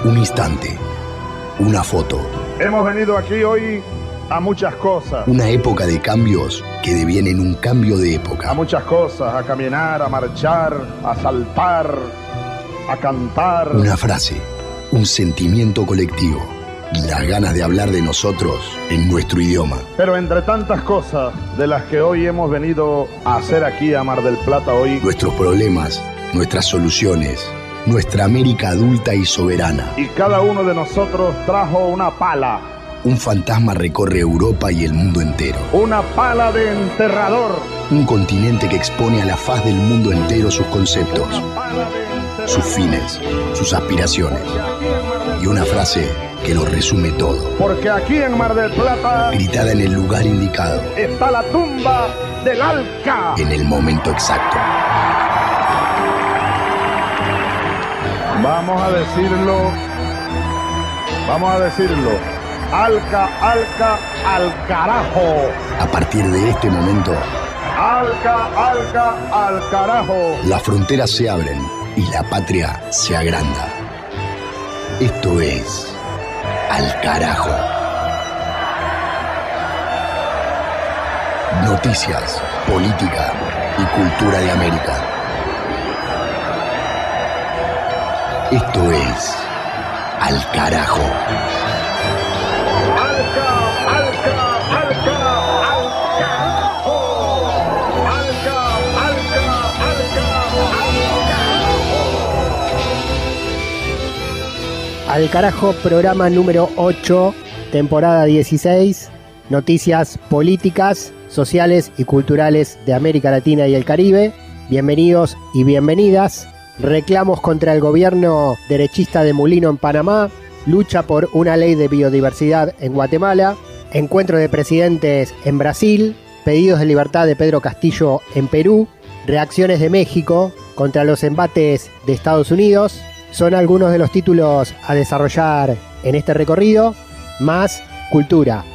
Un instante, una foto. Hemos venido aquí hoy a muchas cosas. Una época de cambios que devienen un cambio de época. A muchas cosas, a caminar, a marchar, a saltar, a cantar. Una frase, un sentimiento colectivo y las ganas de hablar de nosotros en nuestro idioma. Pero entre tantas cosas de las que hoy hemos venido a hacer aquí a Mar del Plata hoy, nuestros problemas, nuestras soluciones, nuestra América adulta y soberana. Y cada uno de nosotros trajo una pala. Un fantasma recorre Europa y el mundo entero. Una pala de enterrador. Un continente que expone a la faz del mundo entero sus conceptos, sus fines, sus aspiraciones. Y una frase que lo resume todo. Porque aquí en Mar del Plata, gritada en el lugar indicado, está la tumba del Alca. En el momento exacto. Vamos a decirlo. Alca, Alca, al carajo. A partir de este momento, Alca, Alca, al carajo. Las fronteras se abren y la patria se agranda. Esto es Al Carajo. Noticias, política y cultura de América. Esto es Al Carajo. Alca, Alca, Alca, al carajo. Alca, Alca, Alca, al carajo. Al Carajo, programa número 8, temporada 16, noticias políticas, sociales y culturales de América Latina y el Caribe. Bienvenidos y bienvenidas. Reclamos contra el gobierno derechista de Mulino en Panamá, lucha por una ley de biodiversidad en Guatemala, encuentro de presidentes en Brasil, pedidos de libertad de Pedro Castillo en Perú, reacciones de México contra los embates de Estados Unidos. Son algunos de los títulos a desarrollar en este recorrido, más cultura.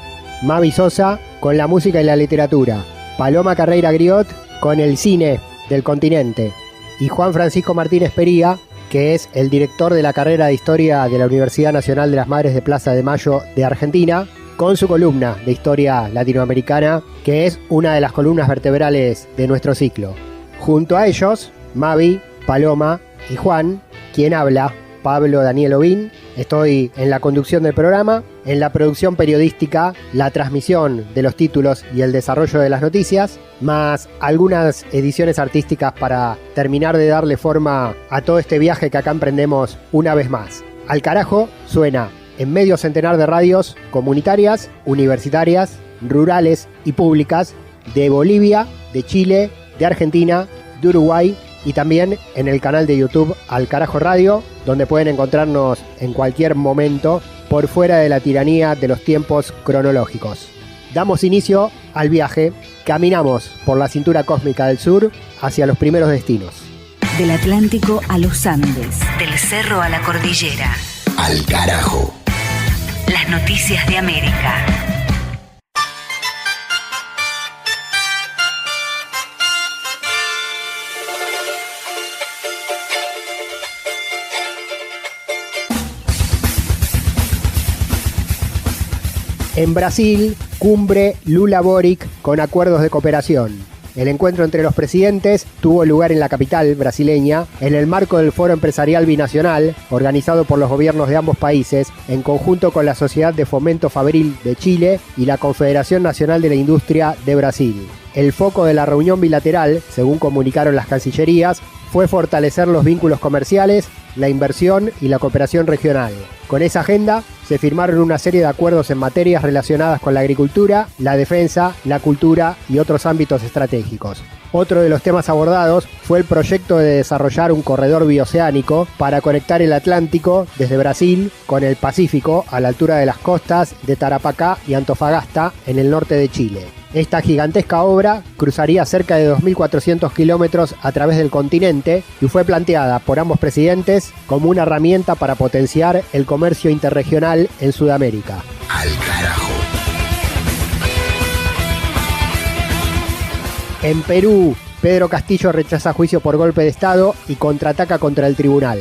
Mavi Sosa con la música y la literatura, Paloma Carreira Griot con el cine del continente y Juan Francisco Martínez Pería, que es el director de la carrera de Historia de la Universidad Nacional de las Madres de Plaza de Mayo de Argentina, con su columna de Historia Latinoamericana, que es una de las columnas vertebrales de nuestro ciclo. Junto a ellos, Mavi, Paloma y Juan, quien habla, Pablo Daniel Ovín. Estoy en la conducción del programa, en la producción periodística, la transmisión de los títulos y el desarrollo de las noticias, más algunas ediciones artísticas para terminar de darle forma a todo este viaje que acá emprendemos una vez más. Al Carajo suena en medio centenar de radios comunitarias, universitarias, rurales y públicas de Bolivia, de Chile, de Argentina, de Uruguay, y también en el canal de YouTube Al Carajo Radio, donde pueden encontrarnos en cualquier momento por fuera de la tiranía de los tiempos cronológicos. Damos inicio al viaje, caminamos por la cintura cósmica del sur hacia los primeros destinos. Del Atlántico a los Andes, del cerro a la cordillera. Al Carajo. Las noticias de América. En Brasil, cumbre Lula-Boric con acuerdos de cooperación. El encuentro entre los presidentes tuvo lugar en la capital brasileña en el marco del Foro Empresarial Binacional, organizado por los gobiernos de ambos países, en conjunto con la Sociedad de Fomento Fabril de Chile y la Confederación Nacional de la Industria de Brasil. El foco de la reunión bilateral, según comunicaron las cancillerías, fue fortalecer los vínculos comerciales, la inversión y la cooperación regional. Con esa agenda se firmaron una serie de acuerdos en materias relacionadas con la agricultura, la defensa, la cultura y otros ámbitos estratégicos. Otro de los temas abordados fue el proyecto de desarrollar un corredor bioceánico para conectar el Atlántico desde Brasil con el Pacífico a la altura de las costas de Tarapacá y Antofagasta en el norte de Chile. Esta gigantesca obra cruzaría cerca de 2.400 kilómetros a través del continente y fue planteada por ambos presidentes como una herramienta para potenciar el comercio interregional en Sudamérica. Al Carajo. En Perú, Pedro Castillo rechaza juicio por golpe de Estado y contraataca contra el tribunal.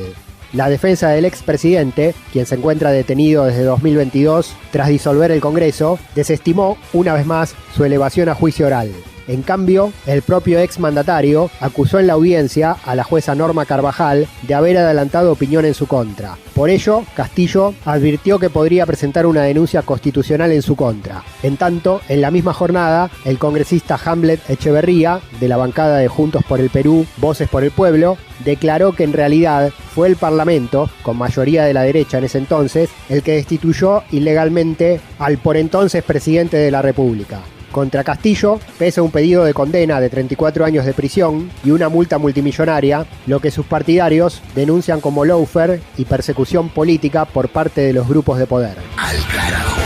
La defensa del expresidente, quien se encuentra detenido desde 2022 tras disolver el Congreso, desestimó una vez más su elevación a juicio oral. En cambio, el propio exmandatario acusó en la audiencia a la jueza Norma Carvajal de haber adelantado opinión en su contra. Por ello, Castillo advirtió que podría presentar una denuncia constitucional en su contra. En tanto, en la misma jornada, el congresista Hamlet Echeverría, de la bancada de Juntos por el Perú, Voces por el Pueblo, declaró que en realidad fue el Parlamento, con mayoría de la derecha en ese entonces, el que destituyó ilegalmente al por entonces presidente de la República. Contra Castillo pesa un pedido de condena de 34 años de prisión y una multa multimillonaria, lo que sus partidarios denuncian como lawfare y persecución política por parte de los grupos de poder. Al carajo.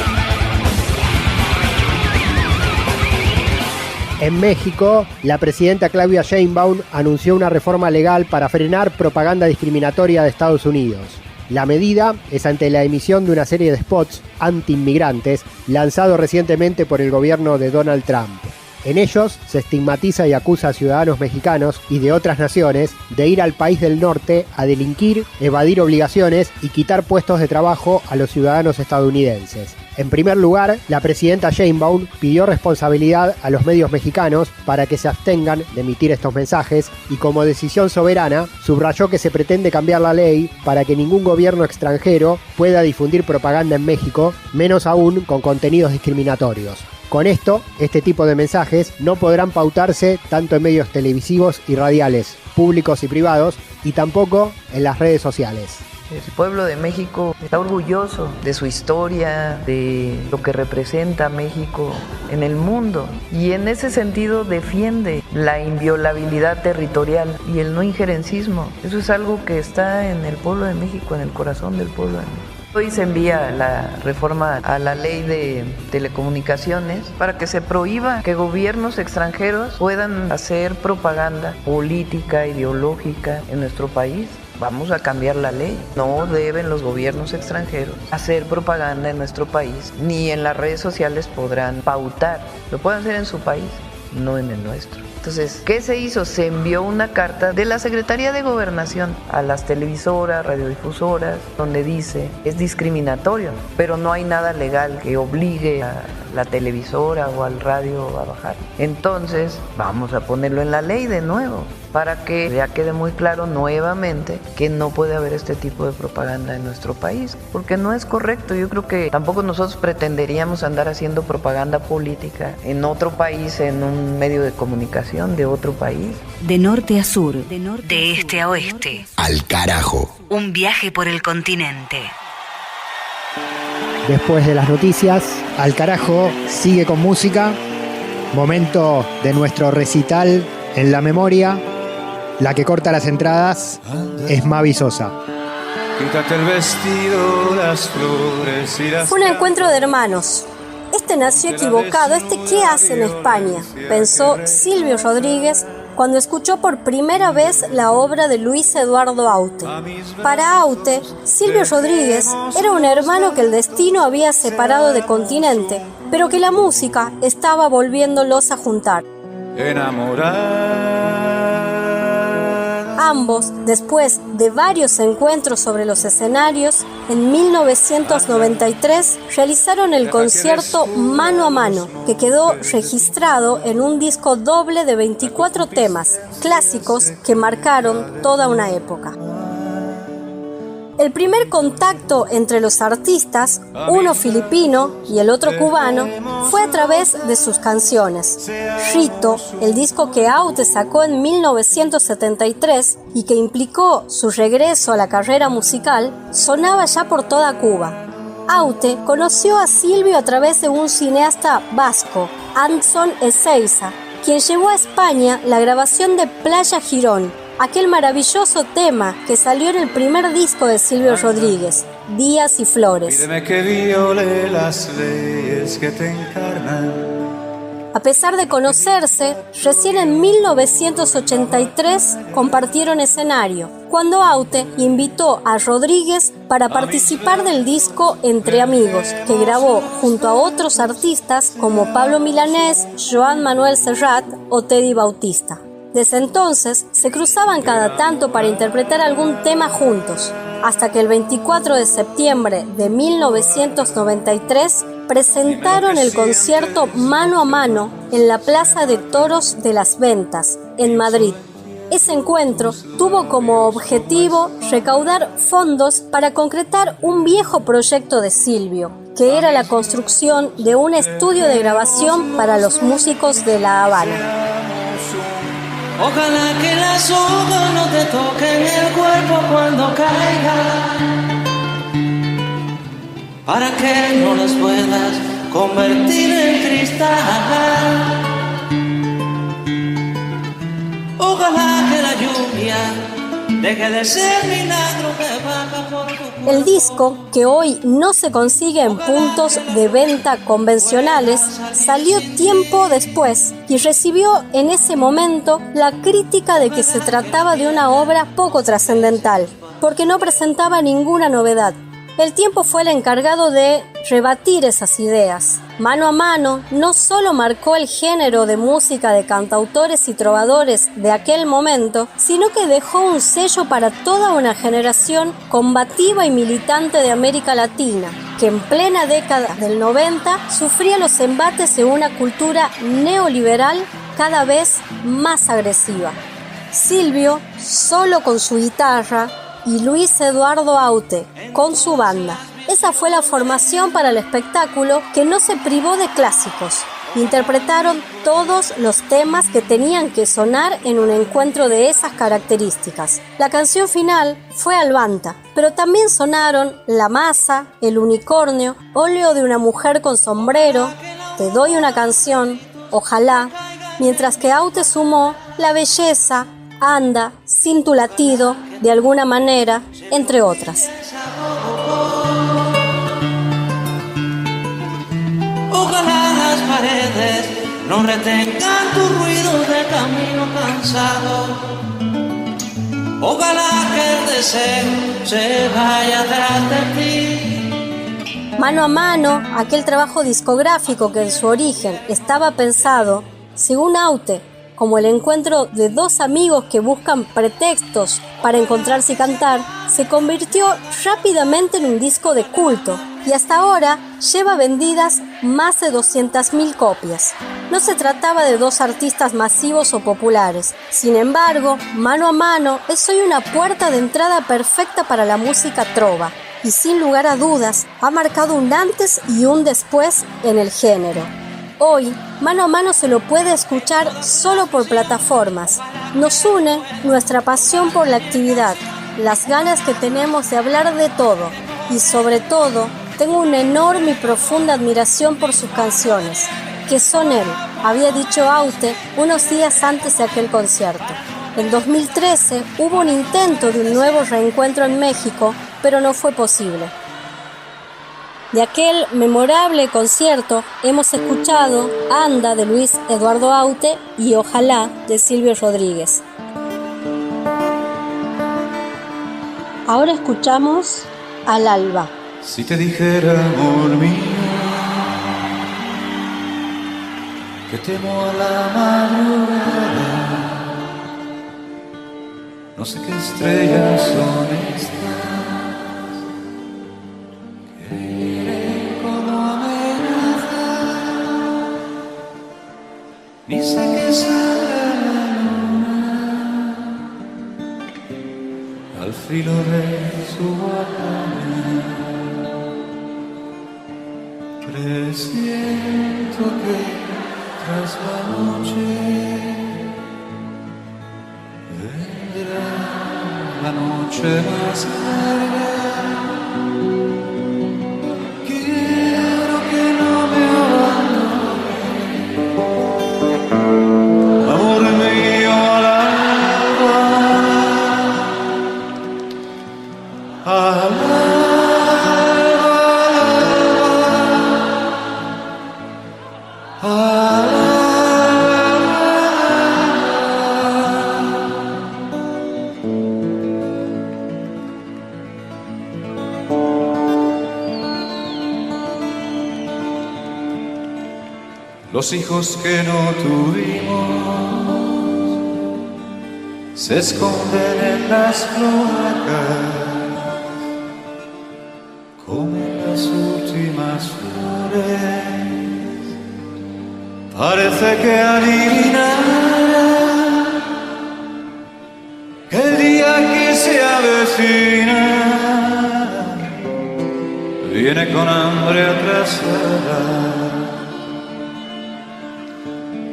En México, la presidenta Claudia Sheinbaum anunció una reforma legal para frenar propaganda discriminatoria de Estados Unidos. La medida es ante la emisión de una serie de spots anti-inmigrantes lanzados recientemente por el gobierno de Donald Trump. En ellos se estigmatiza y acusa a ciudadanos mexicanos y de otras naciones de ir al país del norte a delinquir, evadir obligaciones y quitar puestos de trabajo a los ciudadanos estadounidenses. En primer lugar, la presidenta Sheinbaum pidió responsabilidad a los medios mexicanos para que se abstengan de emitir estos mensajes y como decisión soberana subrayó que se pretende cambiar la ley para que ningún gobierno extranjero pueda difundir propaganda en México, menos aún con contenidos discriminatorios. Con esto, este tipo de mensajes no podrán pautarse tanto en medios televisivos y radiales, públicos y privados, y tampoco en las redes sociales. El pueblo de México está orgulloso de su historia, de lo que representa México en el mundo y en ese sentido defiende la inviolabilidad territorial y el no injerencismo. Eso es algo que está en el pueblo de México, en el corazón del pueblo de México. Hoy se envía la reforma a la ley de telecomunicaciones para que se prohíba que gobiernos extranjeros puedan hacer propaganda política, ideológica en nuestro país. Vamos a cambiar la ley. No deben los gobiernos extranjeros hacer propaganda en nuestro país, ni en las redes sociales podrán pautar. Lo pueden hacer en su país, no en el nuestro. Entonces, ¿qué se hizo? Se envió una carta de la Secretaría de Gobernación a las televisoras, radiodifusoras, donde dice es discriminatorio, pero no hay nada legal que obligue a la televisora o al radio a bajar. Entonces, vamos a ponerlo en la ley de nuevo, para que ya quede muy claro nuevamente que no puede haber este tipo de propaganda en nuestro país, porque no es correcto. Yo creo que tampoco nosotros pretenderíamos andar haciendo propaganda política en otro país, en un medio de comunicación de otro país. De norte a sur, de este a oeste. Al carajo. Un viaje por el continente. Después de las noticias, Al carajo sigue con música. Momento de nuestro recital en la memoria. La que corta las entradas es Mavi Sosa. Quítate el vestido, las flores y las... Fue un encuentro de hermanos. Este nació equivocado, ¿qué hace en España?, pensó Silvio Rodríguez cuando escuchó por primera vez la obra de Luis Eduardo Aute. Para Aute, Silvio Rodríguez era un hermano que el destino había separado de continente, pero que la música estaba volviéndolos a juntar. Ambos, después de varios encuentros sobre los escenarios, en 1993 realizaron el concierto Mano a Mano, que quedó registrado en un disco doble de 24 temas, clásicos que marcaron toda una época. El primer contacto entre los artistas, uno filipino y el otro cubano, fue a través de sus canciones. Rito, el disco que Aute sacó en 1973 y que implicó su regreso a la carrera musical, sonaba ya por toda Cuba. Aute conoció a Silvio a través de un cineasta vasco, Antson Ezeiza, quien llevó a España la grabación de Playa Girón, aquel maravilloso tema que salió en el primer disco de Silvio Rodríguez, Días y Flores. Pídeme que viole las leyes que te encarnan. A pesar de conocerse, recién en 1983 compartieron escenario, cuando Aute invitó a Rodríguez para participar del disco Entre Amigos, que grabó junto a otros artistas como Pablo Milanés, Joan Manuel Serrat o Teddy Bautista. Desde entonces se cruzaban cada tanto para interpretar algún tema juntos. hasta que el 24 de septiembre de 1993 presentaron el concierto Mano a Mano en la Plaza de Toros de las Ventas, en Madrid. Ese encuentro tuvo como objetivo recaudar fondos para concretar un viejo proyecto de Silvio, que era la construcción de un estudio de grabación para los músicos de La Habana. Ojalá que las hojas no te toquen el cuerpo cuando caiga, para que no las puedas convertir en cristal. Ojalá que la lluvia deje de ser milagro que baja por tu cuerpo. El disco, que hoy no se consigue en puntos de venta convencionales, salió tiempo después y recibió en ese momento la crítica de que se trataba de una obra poco trascendental, porque no presentaba ninguna novedad. El tiempo fue el encargado de rebatir esas ideas. Mano a Mano no solo marcó el género de música de cantautores y trovadores de aquel momento, sino que dejó un sello para toda una generación combativa y militante de América Latina, que en plena década del 90 sufría los embates de una cultura neoliberal cada vez más agresiva. Silvio, solo con su guitarra, y Luis Eduardo Aute, con su banda. Esa fue la formación para el espectáculo, que no se privó de clásicos. Interpretaron todos los temas que tenían que sonar en un encuentro de esas características. La canción final fue Albanta, pero también sonaron La Masa, El Unicornio, Óleo de una mujer con sombrero, Te doy una canción, Ojalá, mientras que Aute sumó La Belleza, Anda, Sin tu latido, De alguna manera, entre otras. Ojalá las paredes no retengan tu ruido de camino cansado. Ojalá que el deseo se vaya atrás de ti. Mano a Mano, aquel trabajo discográfico que en su origen estaba pensado, según Aute, como el encuentro de dos amigos que buscan pretextos para encontrarse y cantar, se convirtió rápidamente en un disco de culto y hasta ahora lleva vendidas más de 200.000 copias. No se trataba de dos artistas masivos o populares. Sin embargo, Mano a Mano es hoy una puerta de entrada perfecta para la música trova y sin lugar a dudas ha marcado un antes y un después en el género. Hoy, Mano a Mano se lo puede escuchar solo por plataformas. Nos une nuestra pasión por la actividad, las ganas que tenemos de hablar de todo y sobre todo, tengo una enorme y profunda admiración por sus canciones, que son él, había dicho Aute unos días antes de aquel concierto. En 2013 hubo un intento de un nuevo reencuentro en México, pero no fue posible. De aquel memorable concierto hemos escuchado Anda de Luis Eduardo Aute y Ojalá de Silvio Rodríguez. Ahora escuchamos Al Alba. Si te dijera, amor mío, que temo a la madrugada, no sé qué estrellas son estas que vienen como amenazas, ni sé qué sale la luna al filo de su guardia. Presiento que tras la noche vendrá la noche más larga. Quiero que no me abandone, amor mío, al alba, al alba. Los hijos que no tuvimos se esconden en las cloacas Parece que adivinara que el día que se avecina viene con hambre atrasada.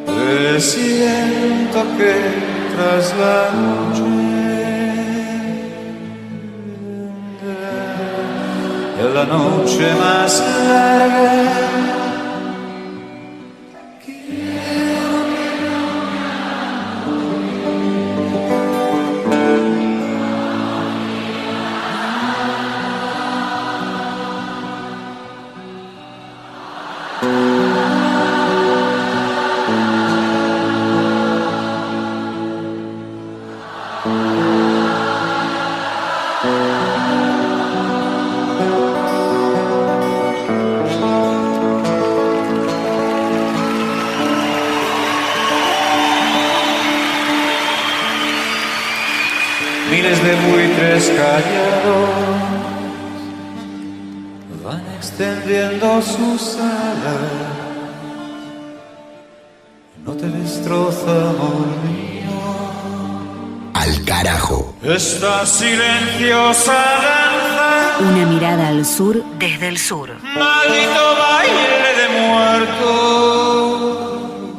Presiento que tras la noche es la noche más larga. Miles de buitres callados van extendiendo sus alas. No te destroza, amor mío. Al carajo. Esta silenciosa danza, Una mirada al sur desde el sur. maldito baile de muertos.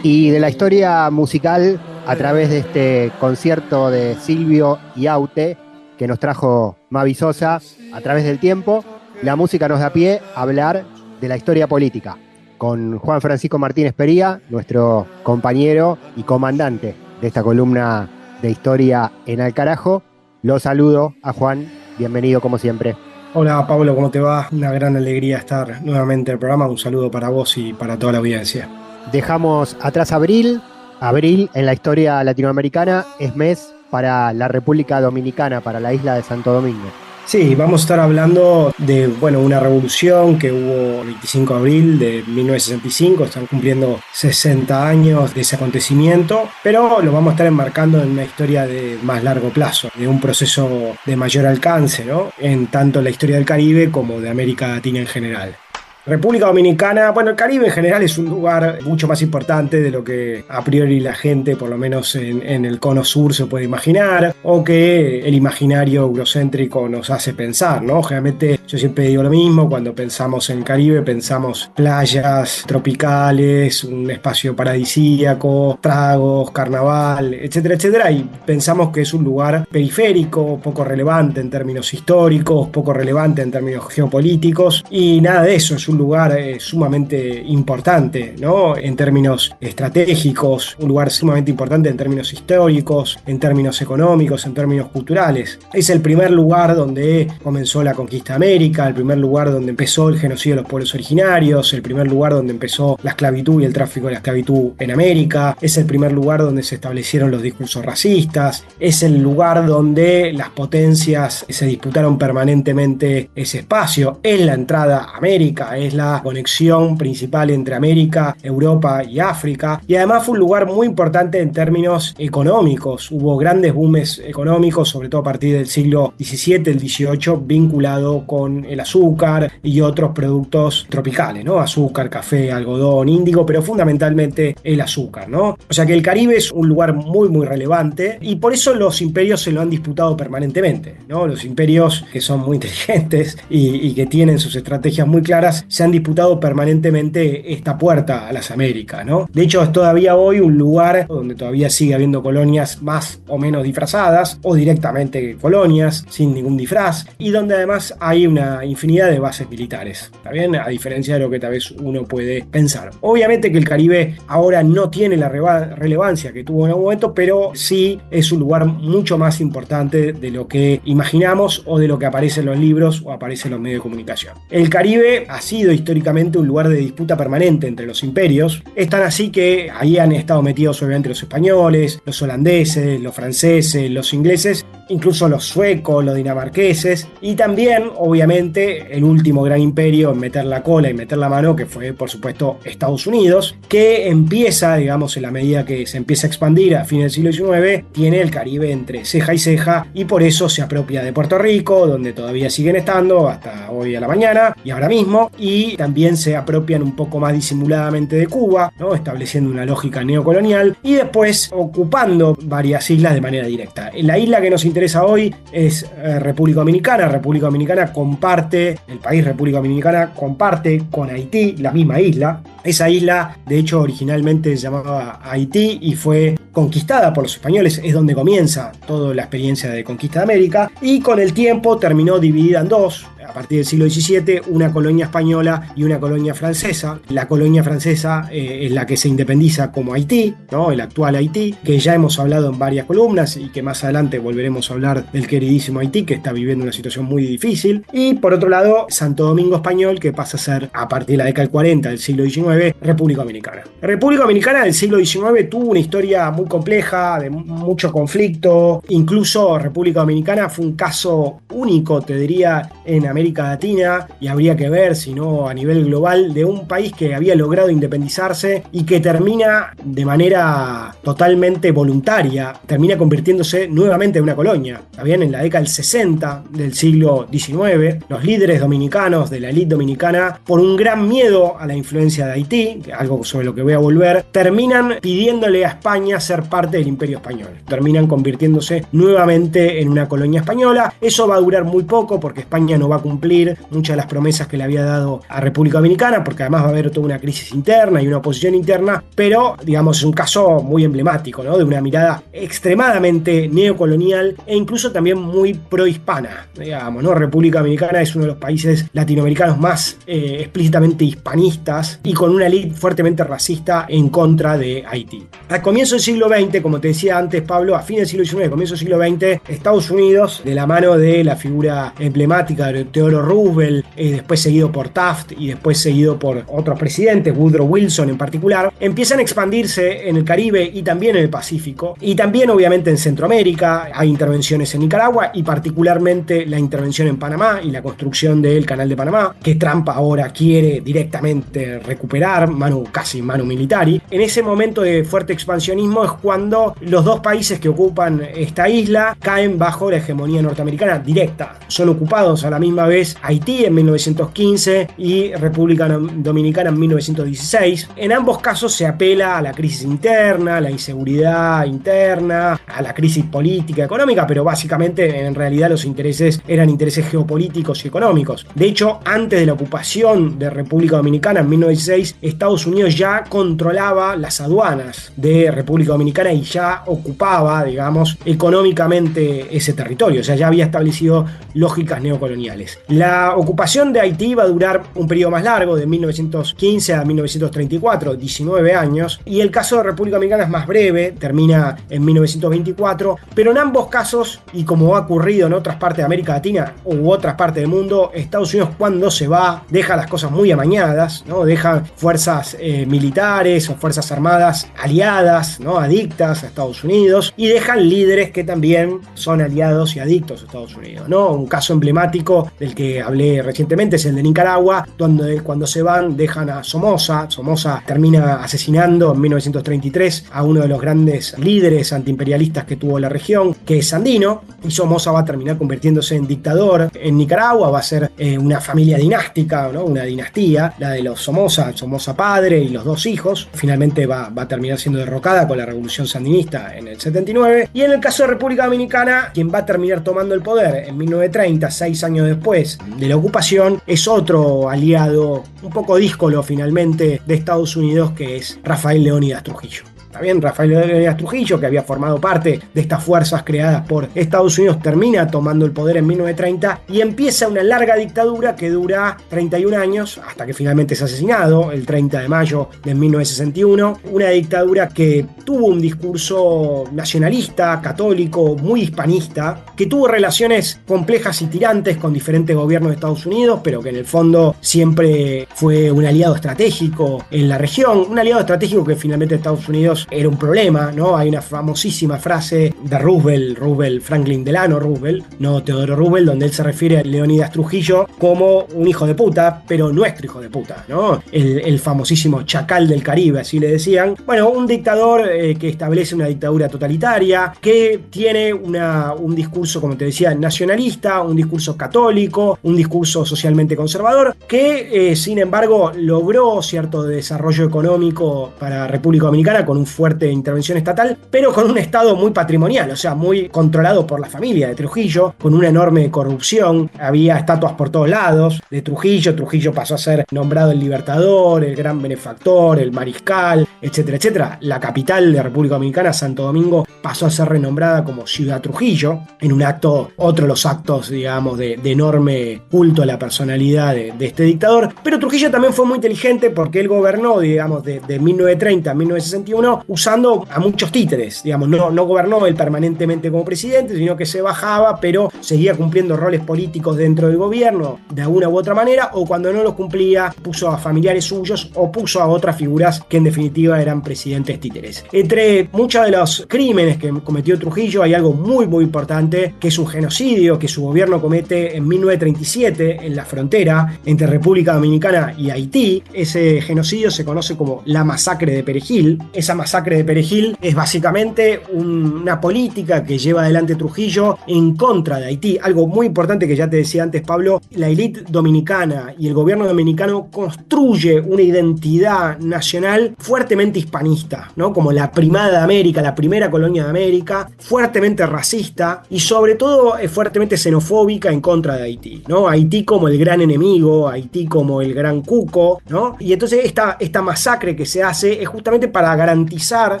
Y de la historia musical a través de este concierto de Silvio y Aute que nos trajo Mavi Sosa a través del tiempo, la música nos da pie a hablar de la historia política con Juan Francisco Martínez Pería, nuestro compañero y comandante de esta columna de historia en Al Carajo. Lo saludo a Juan, bienvenido como siempre. Hola Pablo, ¿cómo te va? Una gran alegría estar nuevamente en el programa. Un saludo para vos y para toda la audiencia. Dejamos atrás abril. Abril en la historia latinoamericana es mes para la República Dominicana, para la isla de Santo Domingo. Sí, vamos a estar hablando de una revolución que hubo el 25 de abril de 1965, están cumpliendo 60 años de ese acontecimiento, pero lo vamos a estar enmarcando en una historia de más largo plazo, de un proceso de mayor alcance, ¿no? En tanto la historia del Caribe como de América Latina en general. República Dominicana, el Caribe en general es un lugar mucho más importante de lo que a priori la gente, por lo menos en el cono sur, se puede imaginar, o que el imaginario eurocéntrico nos hace pensar, ¿no? Generalmente yo siempre digo lo mismo, cuando pensamos en el Caribe pensamos playas tropicales, un espacio paradisíaco, tragos, carnaval, etcétera, etcétera, y pensamos que es un lugar periférico, poco relevante en términos históricos, poco relevante en términos geopolíticos, y nada de eso. Es un lugar sumamente importante, ¿no? En términos estratégicos, un lugar sumamente importante en términos históricos, en términos económicos, en términos culturales. Es el primer lugar donde comenzó la conquista de América, el primer lugar donde empezó el genocidio de los pueblos originarios, el primer lugar donde empezó la esclavitud y el tráfico de la esclavitud en América, es el primer lugar donde se establecieron los discursos racistas, es el lugar donde las potencias se disputaron permanentemente ese espacio, es la entrada a América, es la conexión principal entre América, Europa y África, y además fue un lugar muy importante en términos económicos. Hubo grandes booms económicos, sobre todo a partir del siglo XVII, el XVIII, vinculado con el azúcar y otros productos tropicales, ¿no? Azúcar, café, algodón, índigo, pero fundamentalmente el azúcar, ¿no? O sea que el Caribe es un lugar muy, muy relevante y por eso los imperios se lo han disputado permanentemente, ¿no? Los imperios que son muy inteligentes y que tienen sus estrategias muy claras se han disputado permanentemente esta puerta a las Américas, ¿no? De hecho, es todavía hoy un lugar donde todavía sigue habiendo colonias más o menos disfrazadas o directamente colonias sin ningún disfraz y donde además hay una infinidad de bases militares, ¿está bien? A diferencia de lo que tal vez uno puede pensar. Obviamente que el Caribe ahora no tiene la relevancia que tuvo en algún momento, pero sí es un lugar mucho más importante de lo que imaginamos o de lo que aparece en los libros o aparece en los medios de comunicación. El Caribe ha sido históricamente un lugar de disputa permanente entre los imperios. Es tan así que ahí han estado metidos obviamente los españoles, los holandeses, los franceses, los ingleses incluso los suecos, los dinamarqueses, y también, obviamente, el último gran imperio en meter la cola y meter la mano, que fue, por supuesto, Estados Unidos, que empieza, digamos, en la medida que se empieza a expandir a fines del siglo XIX, tiene el Caribe entre ceja y ceja, y por eso se apropia de Puerto Rico, donde todavía siguen estando hasta hoy a la mañana y ahora mismo, y también se apropian un poco más disimuladamente de Cuba, ¿no? Estableciendo una lógica neocolonial, y después ocupando varias islas de manera directa. La isla que nos interesa hoy es República Dominicana. República Dominicana comparte, el país República Dominicana comparte con Haití la misma isla. Esa isla, de hecho, originalmente se llamaba Haití y fue conquistada por los españoles, es donde comienza toda la experiencia de conquista de América, y con el tiempo terminó dividida en dos. A partir del siglo XVII, una colonia española y una colonia francesa. La colonia francesa es la que se independiza como Haití, ¿no? El actual Haití, que ya hemos hablado en varias columnas y que más adelante volveremos a hablar del queridísimo Haití, que está viviendo una situación muy difícil. Y por otro lado, Santo Domingo Español, que pasa a ser, a partir de la década del 40 del siglo XIX, República Dominicana. La República Dominicana del siglo XIX tuvo una historia muy compleja, de mucho conflicto. Incluso República Dominicana fue un caso único, te diría, en América Latina, y habría que ver, si no a nivel global, de un país que había logrado independizarse y que termina de manera totalmente voluntaria, termina convirtiéndose nuevamente en una colonia. También en la década del 60 del siglo XIX, los líderes dominicanos de la élite dominicana, por un gran miedo a la influencia de Haití, algo sobre lo que voy a volver, terminan pidiéndole a España ser parte del Imperio Español. Terminan convirtiéndose nuevamente en una colonia española. Eso va a durar muy poco porque España no va a cumplir muchas de las promesas que le había dado a República Dominicana, porque además va a haber toda una crisis interna y una oposición interna, pero digamos es un caso muy emblemático, ¿no? De una mirada extremadamente neocolonial e incluso también muy prohispana, digamos, ¿no? República Dominicana es uno de los países latinoamericanos más explícitamente hispanistas y con una élite fuertemente racista en contra de Haití. Al comienzo del siglo XX, como te decía antes, Pablo, a fines del siglo XIX, comienzo del siglo XX, Estados Unidos, de la mano de la figura emblemática de Theodore Roosevelt, después seguido por Taft y después seguido por otros presidentes, Woodrow Wilson en particular, empiezan a expandirse en el Caribe y también en el Pacífico, y también obviamente en Centroamérica. Hay intervenciones en Nicaragua y particularmente la intervención en Panamá y la construcción del Canal de Panamá, que Trump ahora quiere directamente recuperar, casi manu militari. En ese momento de fuerte expansionismo es cuando los dos países que ocupan esta isla caen bajo la hegemonía norteamericana directa. Son ocupados a la misma vez Haití en 1915 y República Dominicana en 1916. En ambos casos se apela a la crisis interna, a la inseguridad interna, a la crisis política, económica, pero básicamente en realidad los intereses eran intereses geopolíticos y económicos. De hecho, antes de la ocupación de República Dominicana en 1916, Estados Unidos ya controlaba las aduanas de República Dominicana y ya ocupaba, digamos, económicamente ese territorio, o sea, ya había establecido lógicas neocoloniales. La ocupación de Haití va a durar un periodo más largo, de 1915 a 1934, 19 años, y el caso de República Dominicana es más breve, termina en 1924, pero en ambos casos, y como ha ocurrido en otras partes de América Latina u otras partes del mundo, Estados Unidos cuando se va deja las cosas muy amañadas, ¿no? Deja fuerzas militares o fuerzas armadas aliadas, ¿no? Adictas a Estados Unidos, y dejan líderes que también son aliados y adictos a Estados Unidos, ¿no? Un caso emblemático del que hablé recientemente es el de Nicaragua, donde cuando se van dejan a Somoza. Somoza termina asesinando en 1933 a uno de los grandes líderes antiimperialistas que tuvo la región, que es Sandino, y Somoza va a terminar convirtiéndose en dictador en Nicaragua. Va a ser una familia dinástica, ¿no? Una dinastía, la de los Somoza, Somoza padre y los dos hijos. Finalmente va a terminar siendo derrocada con la revolución sandinista en el 79. Y en el caso de República Dominicana, quien va a terminar tomando el poder en 1930, 6 años después de la ocupación, es otro aliado un poco díscolo finalmente de Estados Unidos, que es Rafael Leónidas Trujillo. También Rafael Leónidas Trujillo, que había formado parte de estas fuerzas creadas por Estados Unidos, termina tomando el poder en 1930 y empieza una larga dictadura que dura 31 años hasta que finalmente es asesinado el 30 de mayo de 1961. Una dictadura que tuvo un discurso nacionalista, católico, muy hispanista, que tuvo relaciones complejas y tirantes con diferentes gobiernos de Estados Unidos, pero que en el fondo siempre fue un aliado estratégico en la región, un aliado estratégico que finalmente Estados Unidos Unidos era un problema, ¿no? Hay una famosísima frase de Roosevelt, Franklin Delano Roosevelt, no Teodoro Roosevelt, donde él se refiere a Leonidas Trujillo como un hijo de puta, pero nuestro hijo de puta, ¿no? El famosísimo chacal del Caribe, así le decían. Bueno, un dictador que establece una dictadura totalitaria, que tiene un discurso, como te decía, nacionalista, un discurso católico, un discurso socialmente conservador, que sin embargo logró cierto desarrollo económico para República Dominicana con una fuerte intervención estatal, pero con un estado muy patrimonial, o sea, muy controlado por la familia de Trujillo, con una enorme corrupción. Había estatuas por todos lados de Trujillo. Trujillo pasó a ser nombrado el libertador, el gran benefactor, el mariscal, etcétera, etcétera. La capital de República Dominicana, Santo Domingo, pasó a ser renombrada como Ciudad Trujillo, en un acto, otro de los actos, digamos, de enorme culto a la personalidad de este dictador. Pero Trujillo también fue muy inteligente porque él gobernó, digamos, de 1930 a 1961 usando a muchos títeres, digamos, no gobernó él permanentemente como presidente, sino que se bajaba, pero seguía cumpliendo roles políticos dentro del gobierno de alguna u otra manera, o cuando no los cumplía puso a familiares suyos o puso a otras figuras que en definitiva eran presidentes títeres. Entre muchos de los crímenes que cometió Trujillo hay algo muy muy importante, que es un genocidio que su gobierno comete en 1937 en la frontera entre República Dominicana y Haití. Ese genocidio se conoce como la masacre de Perejil. Esa masacre de Perejil es básicamente una política que lleva adelante Trujillo en contra de Haití. Algo muy importante que ya te decía antes, Pablo, la élite dominicana y el gobierno dominicano construye una identidad nacional fuertemente hispanista, ¿no? Como la primada de América, la primera colonia de América, fuertemente racista y sobre todo fuertemente xenofóbica en contra de Haití, ¿no? Haití como el gran enemigo, Haití como el gran cuco, ¿no? Y entonces esta masacre que se hace es justamente para garantizar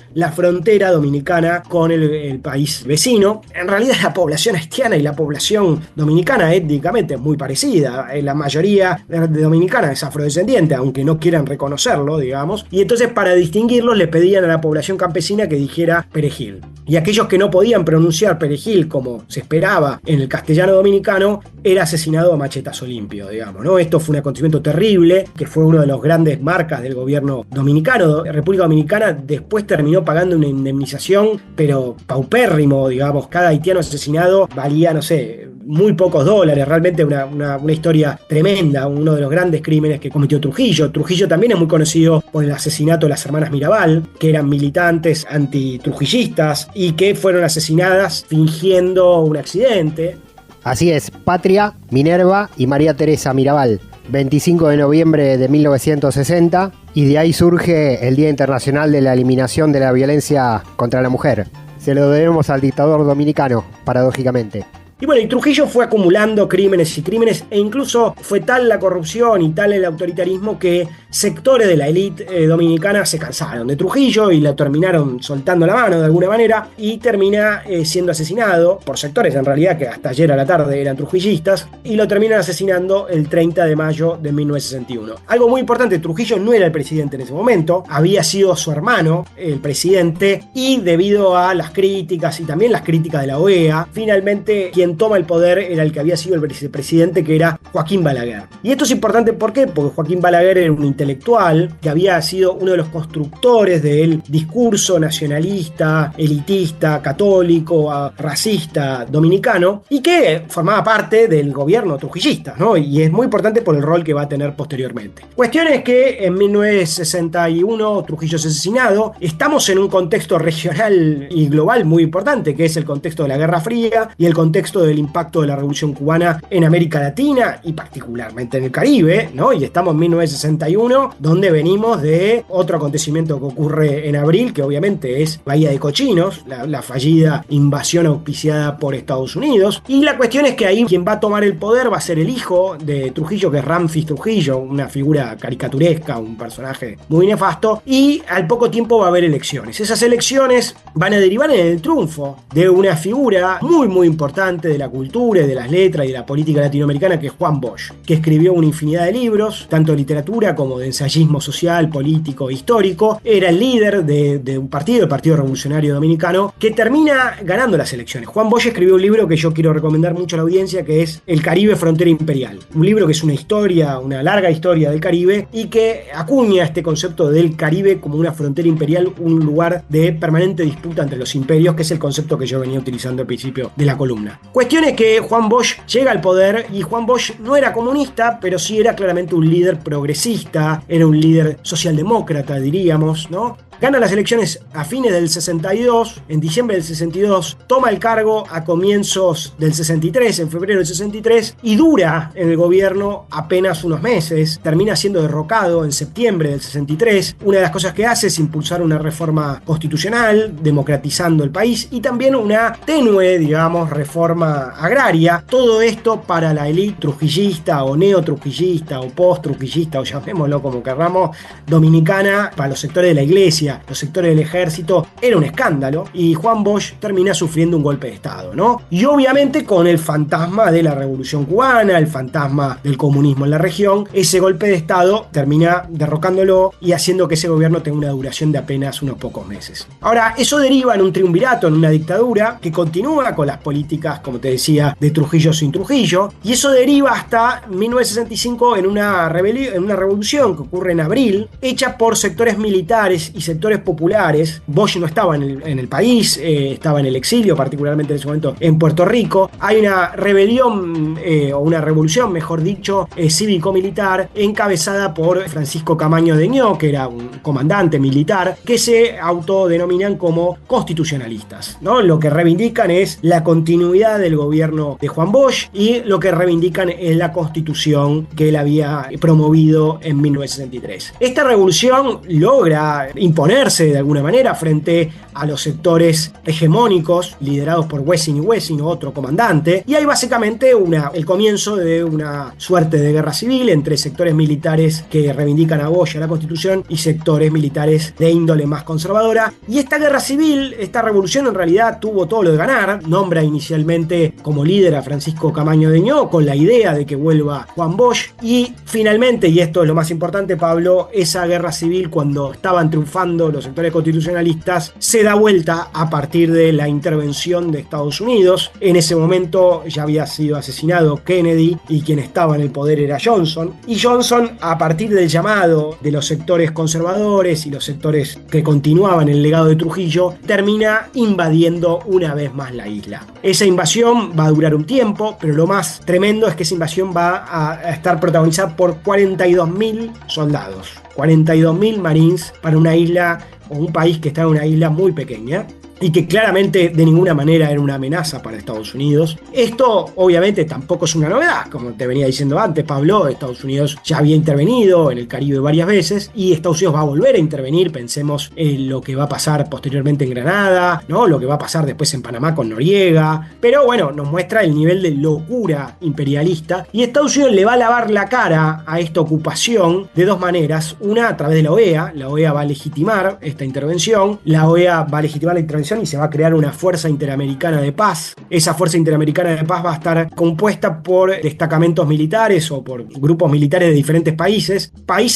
la frontera dominicana con el país vecino. En realidad la población haitiana y la población dominicana étnicamente es muy parecida. La mayoría de dominicana es afrodescendiente, aunque no quieran reconocerlo, digamos. Y entonces para distinguirlos le pedían a la población campesina que dijera Perejil. Y aquellos que no podían pronunciar Perejil como se esperaba en el castellano dominicano, era asesinado a machetazo limpio, digamos, ¿no? Esto fue un acontecimiento terrible, que fue uno de los grandes marcas del gobierno dominicano. República Dominicana después terminó pagando una indemnización, pero paupérrimo, digamos. Cada haitiano asesinado valía, no sé, muy pocos dólares, realmente una historia tremenda, uno de los grandes crímenes que cometió Trujillo. Trujillo también es muy conocido por el asesinato de las hermanas Mirabal, que eran militantes antitrujillistas y que fueron asesinadas fingiendo un accidente. Así es, Patria, Minerva y María Teresa Mirabal, 25 de noviembre de 1960, y de ahí surge el Día Internacional de la Eliminación de la Violencia contra la Mujer. Se lo debemos al dictador dominicano, paradójicamente. Y bueno, y Trujillo fue acumulando crímenes y crímenes, e incluso fue tal la corrupción y tal el autoritarismo que sectores de la élite dominicana se cansaron de Trujillo y la terminaron soltando la mano de alguna manera, y termina siendo asesinado por sectores en realidad que hasta ayer a la tarde eran trujillistas, y lo terminan asesinando el 30 de mayo de 1961. Algo muy importante, Trujillo no era el presidente en ese momento, había sido su hermano el presidente, y debido a las críticas y también las críticas de la OEA, finalmente quien toma el poder era el que había sido el vicepresidente, que era Joaquín Balaguer. Y esto es importante, ¿por qué? Porque Joaquín Balaguer era un intelectual que había sido uno de los constructores del discurso nacionalista, elitista, católico, racista dominicano, y que formaba parte del gobierno trujillista, ¿no? Y es muy importante por el rol que va a tener posteriormente. Cuestión es que en 1961 Trujillo es asesinado. Estamos en un contexto regional y global muy importante, que es el contexto de la Guerra Fría y el contexto del impacto de la Revolución Cubana en América Latina y particularmente en el Caribe, ¿no? Y estamos en 1961, donde venimos de otro acontecimiento que ocurre en abril, que obviamente es Bahía de Cochinos, la fallida invasión auspiciada por Estados Unidos. Y la cuestión es que ahí quien va a tomar el poder va a ser el hijo de Trujillo, que es Ramfis Trujillo, una figura caricaturesca, un personaje muy nefasto, y al poco tiempo va a haber elecciones. Esas elecciones van a derivar en el triunfo de una figura muy muy importante de la cultura, de las letras y de la política latinoamericana, que es Juan Bosch, que escribió una infinidad de libros, tanto de literatura como de ensayismo social, político, histórico. Era el líder de un partido, el Partido Revolucionario Dominicano, que termina ganando las elecciones. Juan Bosch escribió un libro que yo quiero recomendar mucho a la audiencia, que es El Caribe, Frontera Imperial. Un libro que es una historia, una larga historia del Caribe, y que acuña este concepto del Caribe como una frontera imperial, un lugar de permanente disputa entre los imperios, que es el concepto que yo venía utilizando al principio de la columna. Cuestión es que Juan Bosch llega al poder, y Juan Bosch no era comunista, pero sí era claramente un líder progresista, era un líder socialdemócrata, diríamos, ¿no? Gana las elecciones a fines del 62, en diciembre del 62, toma el cargo a comienzos del 63, en febrero del 63, y dura en el gobierno apenas unos meses. Termina siendo derrocado en septiembre del 63. Una de las cosas que hace es impulsar una reforma constitucional, democratizando el país, y también una tenue, digamos, reforma agraria. Todo esto para la élite trujillista o neotrujillista o post-trujillista, o llamémoslo como querramos, dominicana, para los sectores de la iglesia, los sectores del ejército, era un escándalo, y Juan Bosch termina sufriendo un golpe de Estado, ¿no? Y obviamente con el fantasma de la Revolución Cubana, el fantasma del comunismo en la región, ese golpe de Estado termina derrocándolo y haciendo que ese gobierno tenga una duración de apenas unos pocos meses. Ahora, eso deriva en un triunvirato, en una dictadura que continúa con las políticas, como te decía, de Trujillo sin Trujillo, y eso deriva hasta 1965 en una rebelión, en una revolución que ocurre en abril, hecha por sectores militares y sectores populares. Bosch no estaba en el país, estaba en el exilio, particularmente en ese momento en Puerto Rico. Hay una rebelión, o una revolución, mejor dicho, cívico-militar, encabezada por Francisco Camaño de Ño, que era un comandante militar, que se autodenominan como constitucionalistas, ¿no? Lo que reivindican es la continuidad del gobierno de Juan Bosch, y lo que reivindican es la constitución que él había promovido en 1963. Esta revolución logra imponerse de alguna manera frente a los sectores hegemónicos liderados por Wessing y Wessing, otro comandante, y hay básicamente el comienzo de una suerte de guerra civil entre sectores militares que reivindican a Bosch, a la Constitución, y sectores militares de índole más conservadora. Y esta guerra civil, esta revolución, en realidad tuvo todo lo de ganar. Nombra inicialmente como líder a Francisco Camaño de Ño, con la idea de que vuelva Juan Bosch, y finalmente, y esto es lo más importante, Pablo, esa guerra civil, cuando estaban triunfando los sectores constitucionalistas, se da vuelta a partir de la intervención de Estados Unidos. En ese momento ya había sido asesinado Kennedy, y quien estaba en el poder era Johnson, y Johnson, a partir del llamado de los sectores conservadores y los sectores que continuaban el legado de Trujillo, termina invadiendo una vez más la isla. Esa invasión va a durar un tiempo, pero lo más tremendo es que esa invasión va a estar protagonizada por 42.000 soldados, 42.000 marines, para una isla o un país que está en una isla muy pequeña, y que claramente de ninguna manera era una amenaza para Estados Unidos. Esto obviamente tampoco es una novedad, como te venía diciendo antes, Pablo. Estados Unidos ya había intervenido en el Caribe varias veces, y Estados Unidos va a volver a intervenir. Pensemos en lo que va a pasar posteriormente en Granada, ¿no? Lo que va a pasar después en Panamá con Noriega, pero bueno, nos muestra el nivel de locura imperialista, y Estados Unidos le va a lavar la cara a esta ocupación de dos maneras. Una, a través de la OEA va a legitimar esta intervención, la OEA va a legitimar la intervención y se va a crear una Fuerza Interamericana de Paz. Esa Fuerza Interamericana de Paz va a estar compuesta por destacamentos militares o por grupos militares de diferentes países,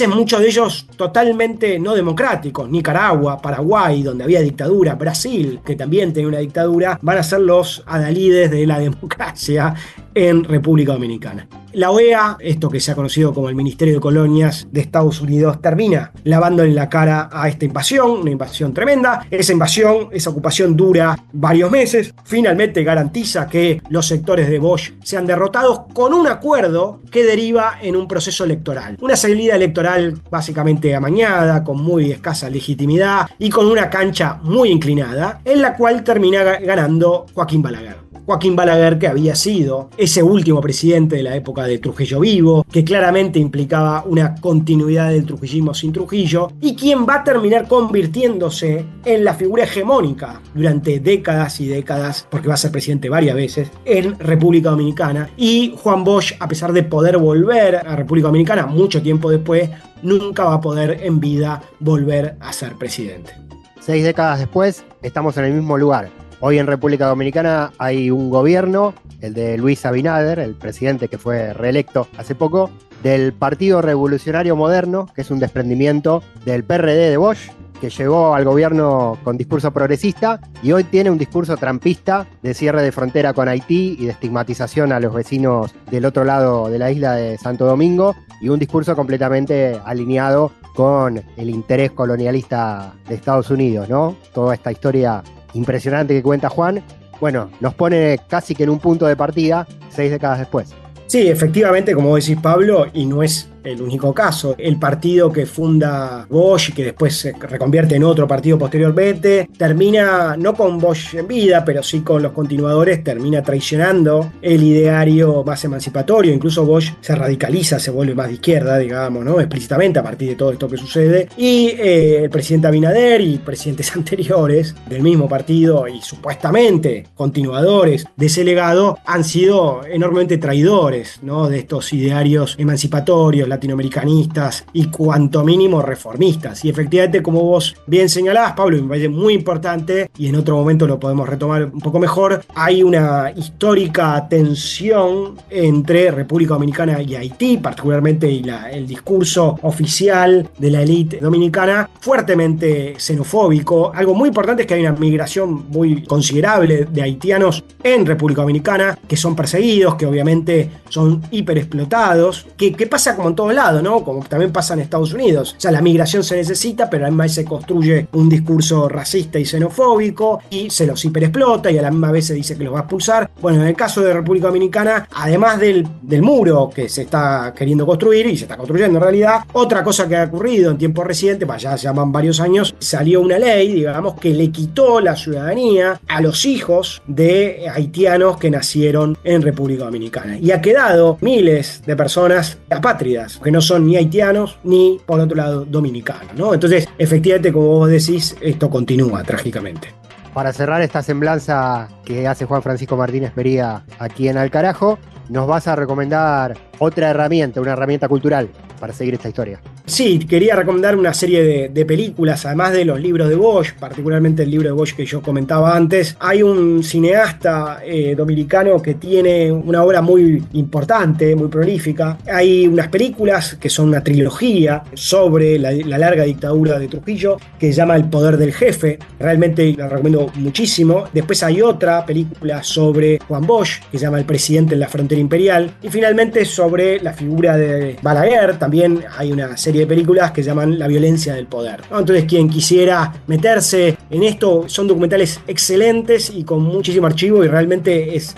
muchos de ellos totalmente no democráticos. Nicaragua, Paraguay, donde había dictadura, Brasil, que también tenía una dictadura, van a ser los adalides de la democracia en República Dominicana. La OEA, esto que se ha conocido como el Ministerio de Colonias de Estados Unidos, termina lavándole la cara a esta invasión, una invasión tremenda. Esa invasión, esa ocupación dura varios meses, finalmente garantiza que los sectores de Bosch sean derrotados con un acuerdo que deriva en un proceso electoral. Una salida electoral básicamente amañada, con muy escasa legitimidad y con una cancha muy inclinada, en la cual termina ganando Joaquín Balaguer. Joaquín Balaguer, que había sido ese último presidente de la época de Trujillo vivo, que claramente implicaba una continuidad del trujillismo sin Trujillo, y quien va a terminar convirtiéndose en la figura hegemónica durante décadas y décadas, porque va a ser presidente varias veces, en República Dominicana. Y Juan Bosch, a pesar de poder volver a República Dominicana mucho tiempo después, nunca va a poder en vida volver a ser presidente. 6 décadas después, estamos en el mismo lugar. Hoy en República Dominicana hay un gobierno, el de Luis Abinader, el presidente que fue reelecto hace poco, del Partido Revolucionario Moderno, que es un desprendimiento del PRD de Bosch, que llegó al gobierno con discurso progresista y hoy tiene un discurso trampista de cierre de frontera con Haití y de estigmatización a los vecinos del otro lado de la isla de Santo Domingo, y un discurso completamente alineado con el interés colonialista de Estados Unidos, ¿no? Toda esta historia impresionante que cuenta Juan, bueno, nos pone casi que en un punto de partida 6 décadas después. Sí, efectivamente, como decís, Pablo, y no es el único caso. El partido que funda Bosch y que después se reconvierte en otro partido posteriormente, termina, no con Bosch en vida, pero sí con los continuadores, termina traicionando el ideario más emancipatorio. Incluso Bosch se radicaliza, se vuelve más de izquierda, digamos, ¿no? Explícitamente a partir de todo esto que sucede. Y el presidente Abinader y presidentes anteriores del mismo partido y supuestamente continuadores de ese legado han sido enormemente traidores, ¿no? De estos idearios emancipatorios, latinoamericanistas y cuanto mínimo reformistas. Y efectivamente, como vos bien señalás, Pablo, y me parece muy importante, y en otro momento lo podemos retomar un poco mejor, hay una histórica tensión entre República Dominicana y Haití, particularmente el discurso oficial de la élite dominicana, fuertemente xenofóbico. Algo muy importante es que hay una migración muy considerable de haitianos en República Dominicana, que son perseguidos, que obviamente son hiperexplotados, que pasa como en todos lados, ¿no? Como también pasa en Estados Unidos. O sea, la migración se necesita, pero además se construye un discurso racista y xenofóbico y se los hiperexplota y a la misma vez se dice que los va a expulsar. Bueno, en el caso de República Dominicana, además del muro que se está queriendo construir y se está construyendo en realidad, otra cosa que ha ocurrido en tiempos recientes, ya van varios años, salió una ley, digamos, que le quitó la ciudadanía a los hijos de haitianos que nacieron en República Dominicana. Y ha quedado miles de personas apátridas, que no son ni haitianos ni, por otro lado, dominicanos, ¿no? Entonces, efectivamente, como vos decís, esto continúa trágicamente. Para cerrar esta semblanza que hace Juan Francisco Martínez Pería aquí en Al Carajo, nos vas a recomendar otra herramienta, una herramienta cultural para seguir esta historia. Sí, quería recomendar una serie de películas, además de los libros de Bosch, particularmente el libro de Bosch que yo comentaba antes. Hay un cineasta dominicano que tiene una obra muy importante, muy prolífica. Hay unas películas que son una trilogía sobre la larga dictadura de Trujillo, que se llama El poder del jefe. Realmente la recomiendo muchísimo. Después hay otra película sobre Juan Bosch, que se llama El presidente en la frontera imperial. Y finalmente sobre la figura de Balaguer, también hay una serie de películas que llaman La violencia del poder, ¿no? Entonces, quien quisiera meterse en esto, son documentales excelentes y con muchísimo archivo, y realmente es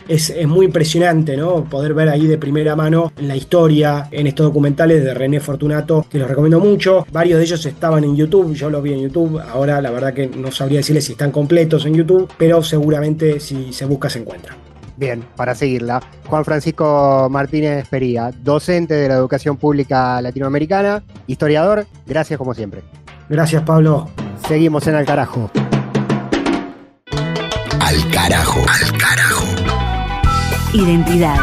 muy impresionante, ¿no? Poder ver ahí de primera mano la historia en estos documentales de René Fortunato, que los recomiendo mucho. Varios de ellos estaban en YouTube, yo los vi en YouTube. Ahora la verdad que no sabría decirles si están completos en YouTube, pero seguramente si se busca se encuentra. Bien, para seguirla, Juan Francisco Martínez Pería, docente de la educación pública latinoamericana, historiador, gracias como siempre. Gracias, Pablo. Seguimos en Al Carajo. Al Carajo. Al Carajo. Identidad,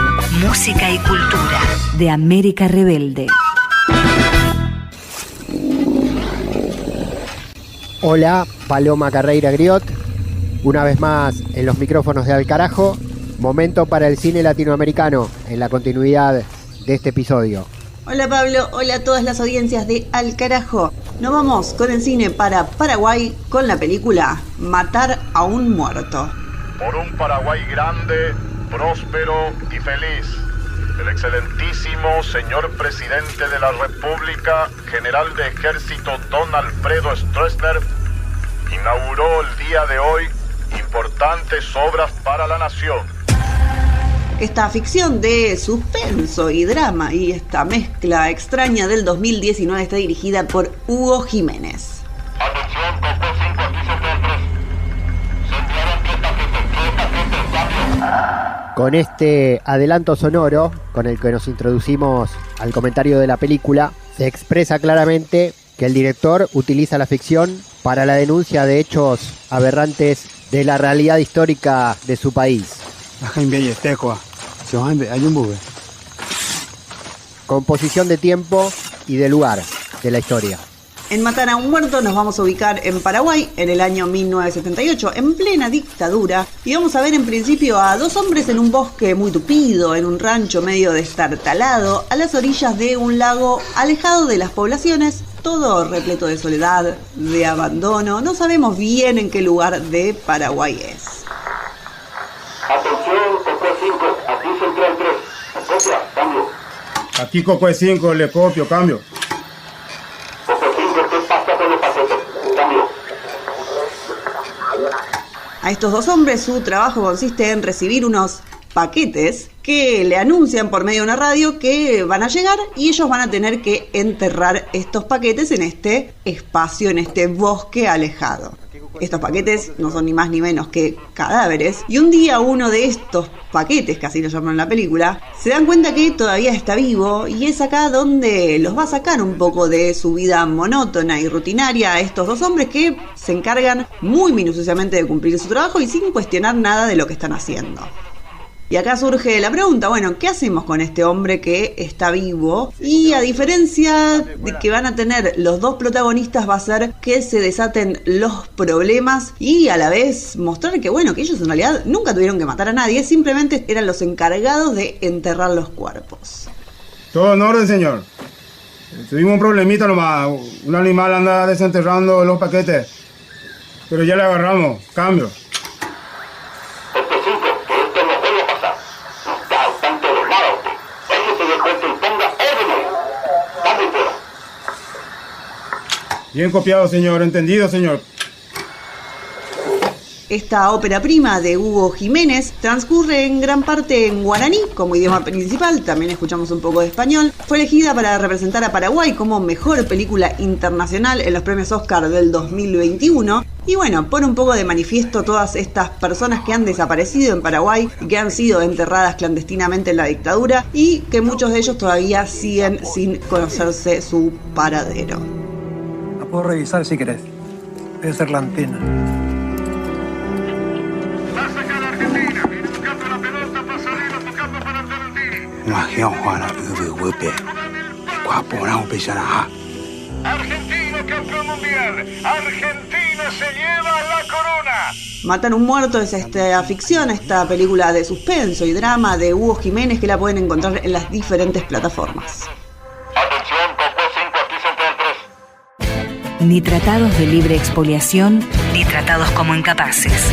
música y cultura de América Rebelde. Hola, Paloma Carreira Griot, una vez más en los micrófonos de Al Carajo. Momento para el cine latinoamericano en la continuidad de este episodio. Hola Pablo, hola a todas las audiencias de Al Carajo. Nos vamos con el cine para Paraguay con la película Matar a un muerto. Por un Paraguay grande, próspero y feliz, el excelentísimo señor presidente de la República, general de ejército Don Alfredo Stroessner, inauguró el día de hoy importantes obras para la nación. Esta ficción de suspenso y drama y esta mezcla extraña del 2019 está dirigida por Hugo Jiménez. Atención, Coco 5, aquí Central 3. Se enviaron piezas. Con este adelanto sonoro, con el que nos introducimos al comentario de la película, se expresa claramente que el director utiliza la ficción para la denuncia de hechos aberrantes de la realidad histórica de su país. Composición de tiempo y de lugar de la historia. En Matar a un muerto nos vamos a ubicar en Paraguay en el año 1978, en plena dictadura, y vamos a ver en principio a dos hombres en un bosque muy tupido, en un rancho medio destartalado, a las orillas de un lago alejado de las poblaciones, todo repleto de soledad, de abandono. No sabemos bien en qué lugar de Paraguay es. Atención, Cocue 5, aquí Central 3. Copia, cambio. Aquí Cocue 5, le copio, cambio. Cocue 5, ¿qué pasa con los paquetes? Cambio. A estos dos hombres su trabajo consiste en recibir unos paquetes que le anuncian por medio de una radio que van a llegar y ellos van a tener que enterrar estos paquetes en este espacio, en este bosque alejado. Estos paquetes no son ni más ni menos que cadáveres, y un día uno de estos paquetes, que así lo llaman en la película, se dan cuenta que todavía está vivo, y es acá donde los va a sacar un poco de su vida monótona y rutinaria a estos dos hombres que se encargan muy minuciosamente de cumplir su trabajo y sin cuestionar nada de lo que están haciendo. Y acá surge la pregunta, bueno, ¿qué hacemos con este hombre que está vivo? Y a diferencia de que van a tener los dos protagonistas, va a ser que se desaten los problemas y a la vez mostrar que, bueno, que ellos en realidad nunca tuvieron que matar a nadie, simplemente eran los encargados de enterrar los cuerpos. Todo en orden, señor. Tuvimos un problemita nomás, un animal anda desenterrando los paquetes, pero ya le agarramos, cambio. Bien copiado, señor. Entendido, señor. Esta ópera prima de Hugo Jiménez transcurre en gran parte en guaraní como idioma principal, también escuchamos un poco de español. Fue elegida para representar a Paraguay como mejor película internacional en los premios Oscar del 2021. Y bueno, pone un poco de manifiesto todas estas personas que han desaparecido en Paraguay y que han sido enterradas clandestinamente en la dictadura y que muchos de ellos todavía siguen sin conocerse su paradero. La puedo revisar si querés. Debe ser la antena. Argentino campeón mundial. Argentina se lleva la corona. Matar un muerto es esta ficción, esta película de suspenso y drama de Hugo Jiménez que la pueden encontrar en las diferentes plataformas. Atención, Cocue 5, aquí Central 3. Ni tratados de libre expoliación, ni tratados como incapaces.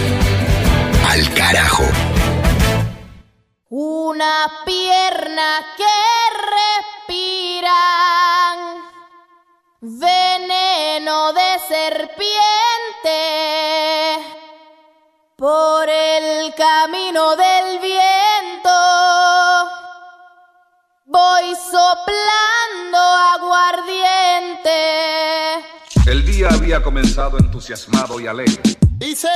Al carajo. Una pierna que respiran veneno de serpiente por el camino del viento. Voy soplando aguardiente. El día había comenzado entusiasmado y alegre. Dice.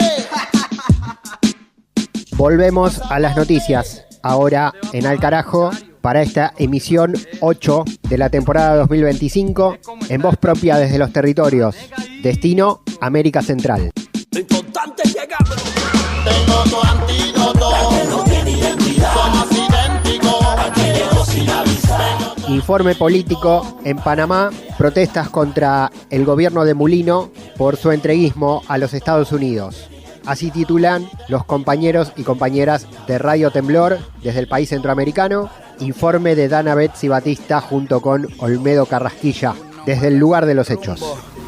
Volvemos a las noticias. Ahora en Al Carajo, para esta emisión 8 de la temporada 2025, en voz propia desde los territorios. Destino, América Central. Lo importante es llegar. Tengo tu antídoto. No tiene identidad. Somos idénticos. Aquí llegó sin avisar. Informe político en Panamá. Protestas contra el gobierno de Mulino por su entreguismo a los Estados Unidos. Así titulan los compañeros y compañeras de Radio Temblor desde el país centroamericano. Informe de Dana Betsy Batista junto con Olmedo Carrasquilla desde el lugar de los hechos.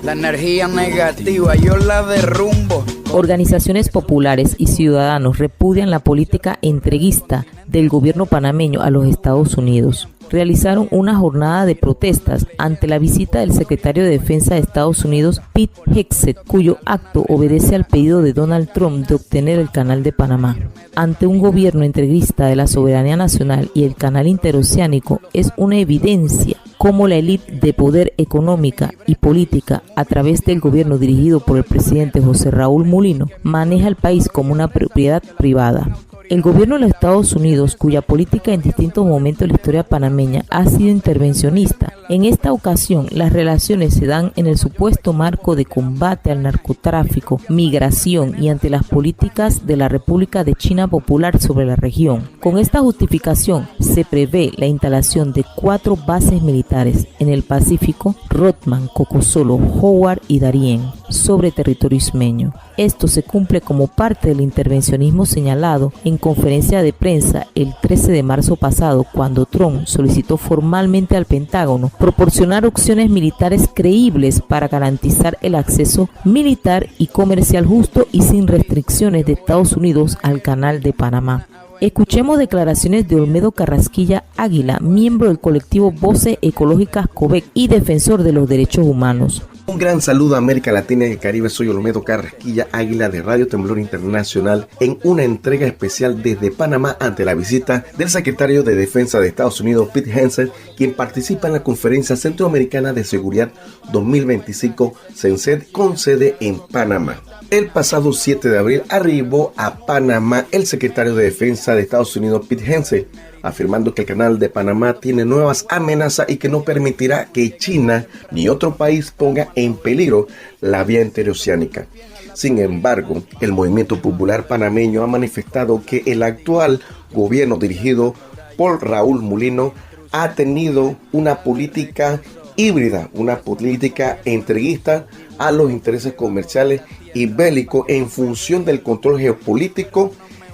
La energía negativa yo la derrumbo. Organizaciones populares y ciudadanos repudian la política entreguista del gobierno panameño a los Estados Unidos. Realizaron una jornada de protestas ante la visita del secretario de Defensa de Estados Unidos, Pete Hegseth, cuyo acto obedece al pedido de Donald Trump de obtener el Canal de Panamá. Ante un gobierno entreguista de la soberanía nacional y el canal interoceánico, es una evidencia cómo la élite de poder económica y política, a través del gobierno dirigido por el presidente José Raúl Mulino, maneja el país como una propiedad privada. El gobierno de los Estados Unidos, cuya política en distintos momentos de la historia panameña ha sido intervencionista, en esta ocasión las relaciones se dan en el supuesto marco de combate al narcotráfico, migración y ante las políticas de la República de China Popular sobre la región. Con esta justificación se prevé la instalación de 4 bases militares en el Pacífico, Rodman, Cocosolo, Howard y Darién, sobre territorio ismeño. Esto se cumple como parte del intervencionismo señalado en conferencia de prensa el 13 de marzo pasado, cuando Trump solicitó formalmente al Pentágono proporcionar opciones militares creíbles para garantizar el acceso militar y comercial justo y sin restricciones de Estados Unidos al Canal de Panamá. Escuchemos declaraciones de Olmedo Carrasquilla Águila, miembro del colectivo Voces Ecológicas COVEC y defensor de los derechos humanos. Un gran saludo a América Latina y el Caribe. Soy Olmedo Carrasquilla Águila de Radio Temblor Internacional en una entrega especial desde Panamá ante la visita del secretario de Defensa de Estados Unidos, Pete Hegseth, quien participa en la Conferencia Centroamericana de Seguridad 2025 CENSED con sede en Panamá. El pasado 7 de abril arribó a Panamá el secretario de Defensa de Estados Unidos, Pete Hegseth, afirmando que el Canal de Panamá tiene nuevas amenazas y que no permitirá que China ni otro país ponga en peligro la vía interoceánica. Sin embargo, el movimiento popular panameño ha manifestado que el actual gobierno dirigido por Raúl Mulino ha tenido una política híbrida, una política entreguista a los intereses comerciales y bélicos en función del control geopolítico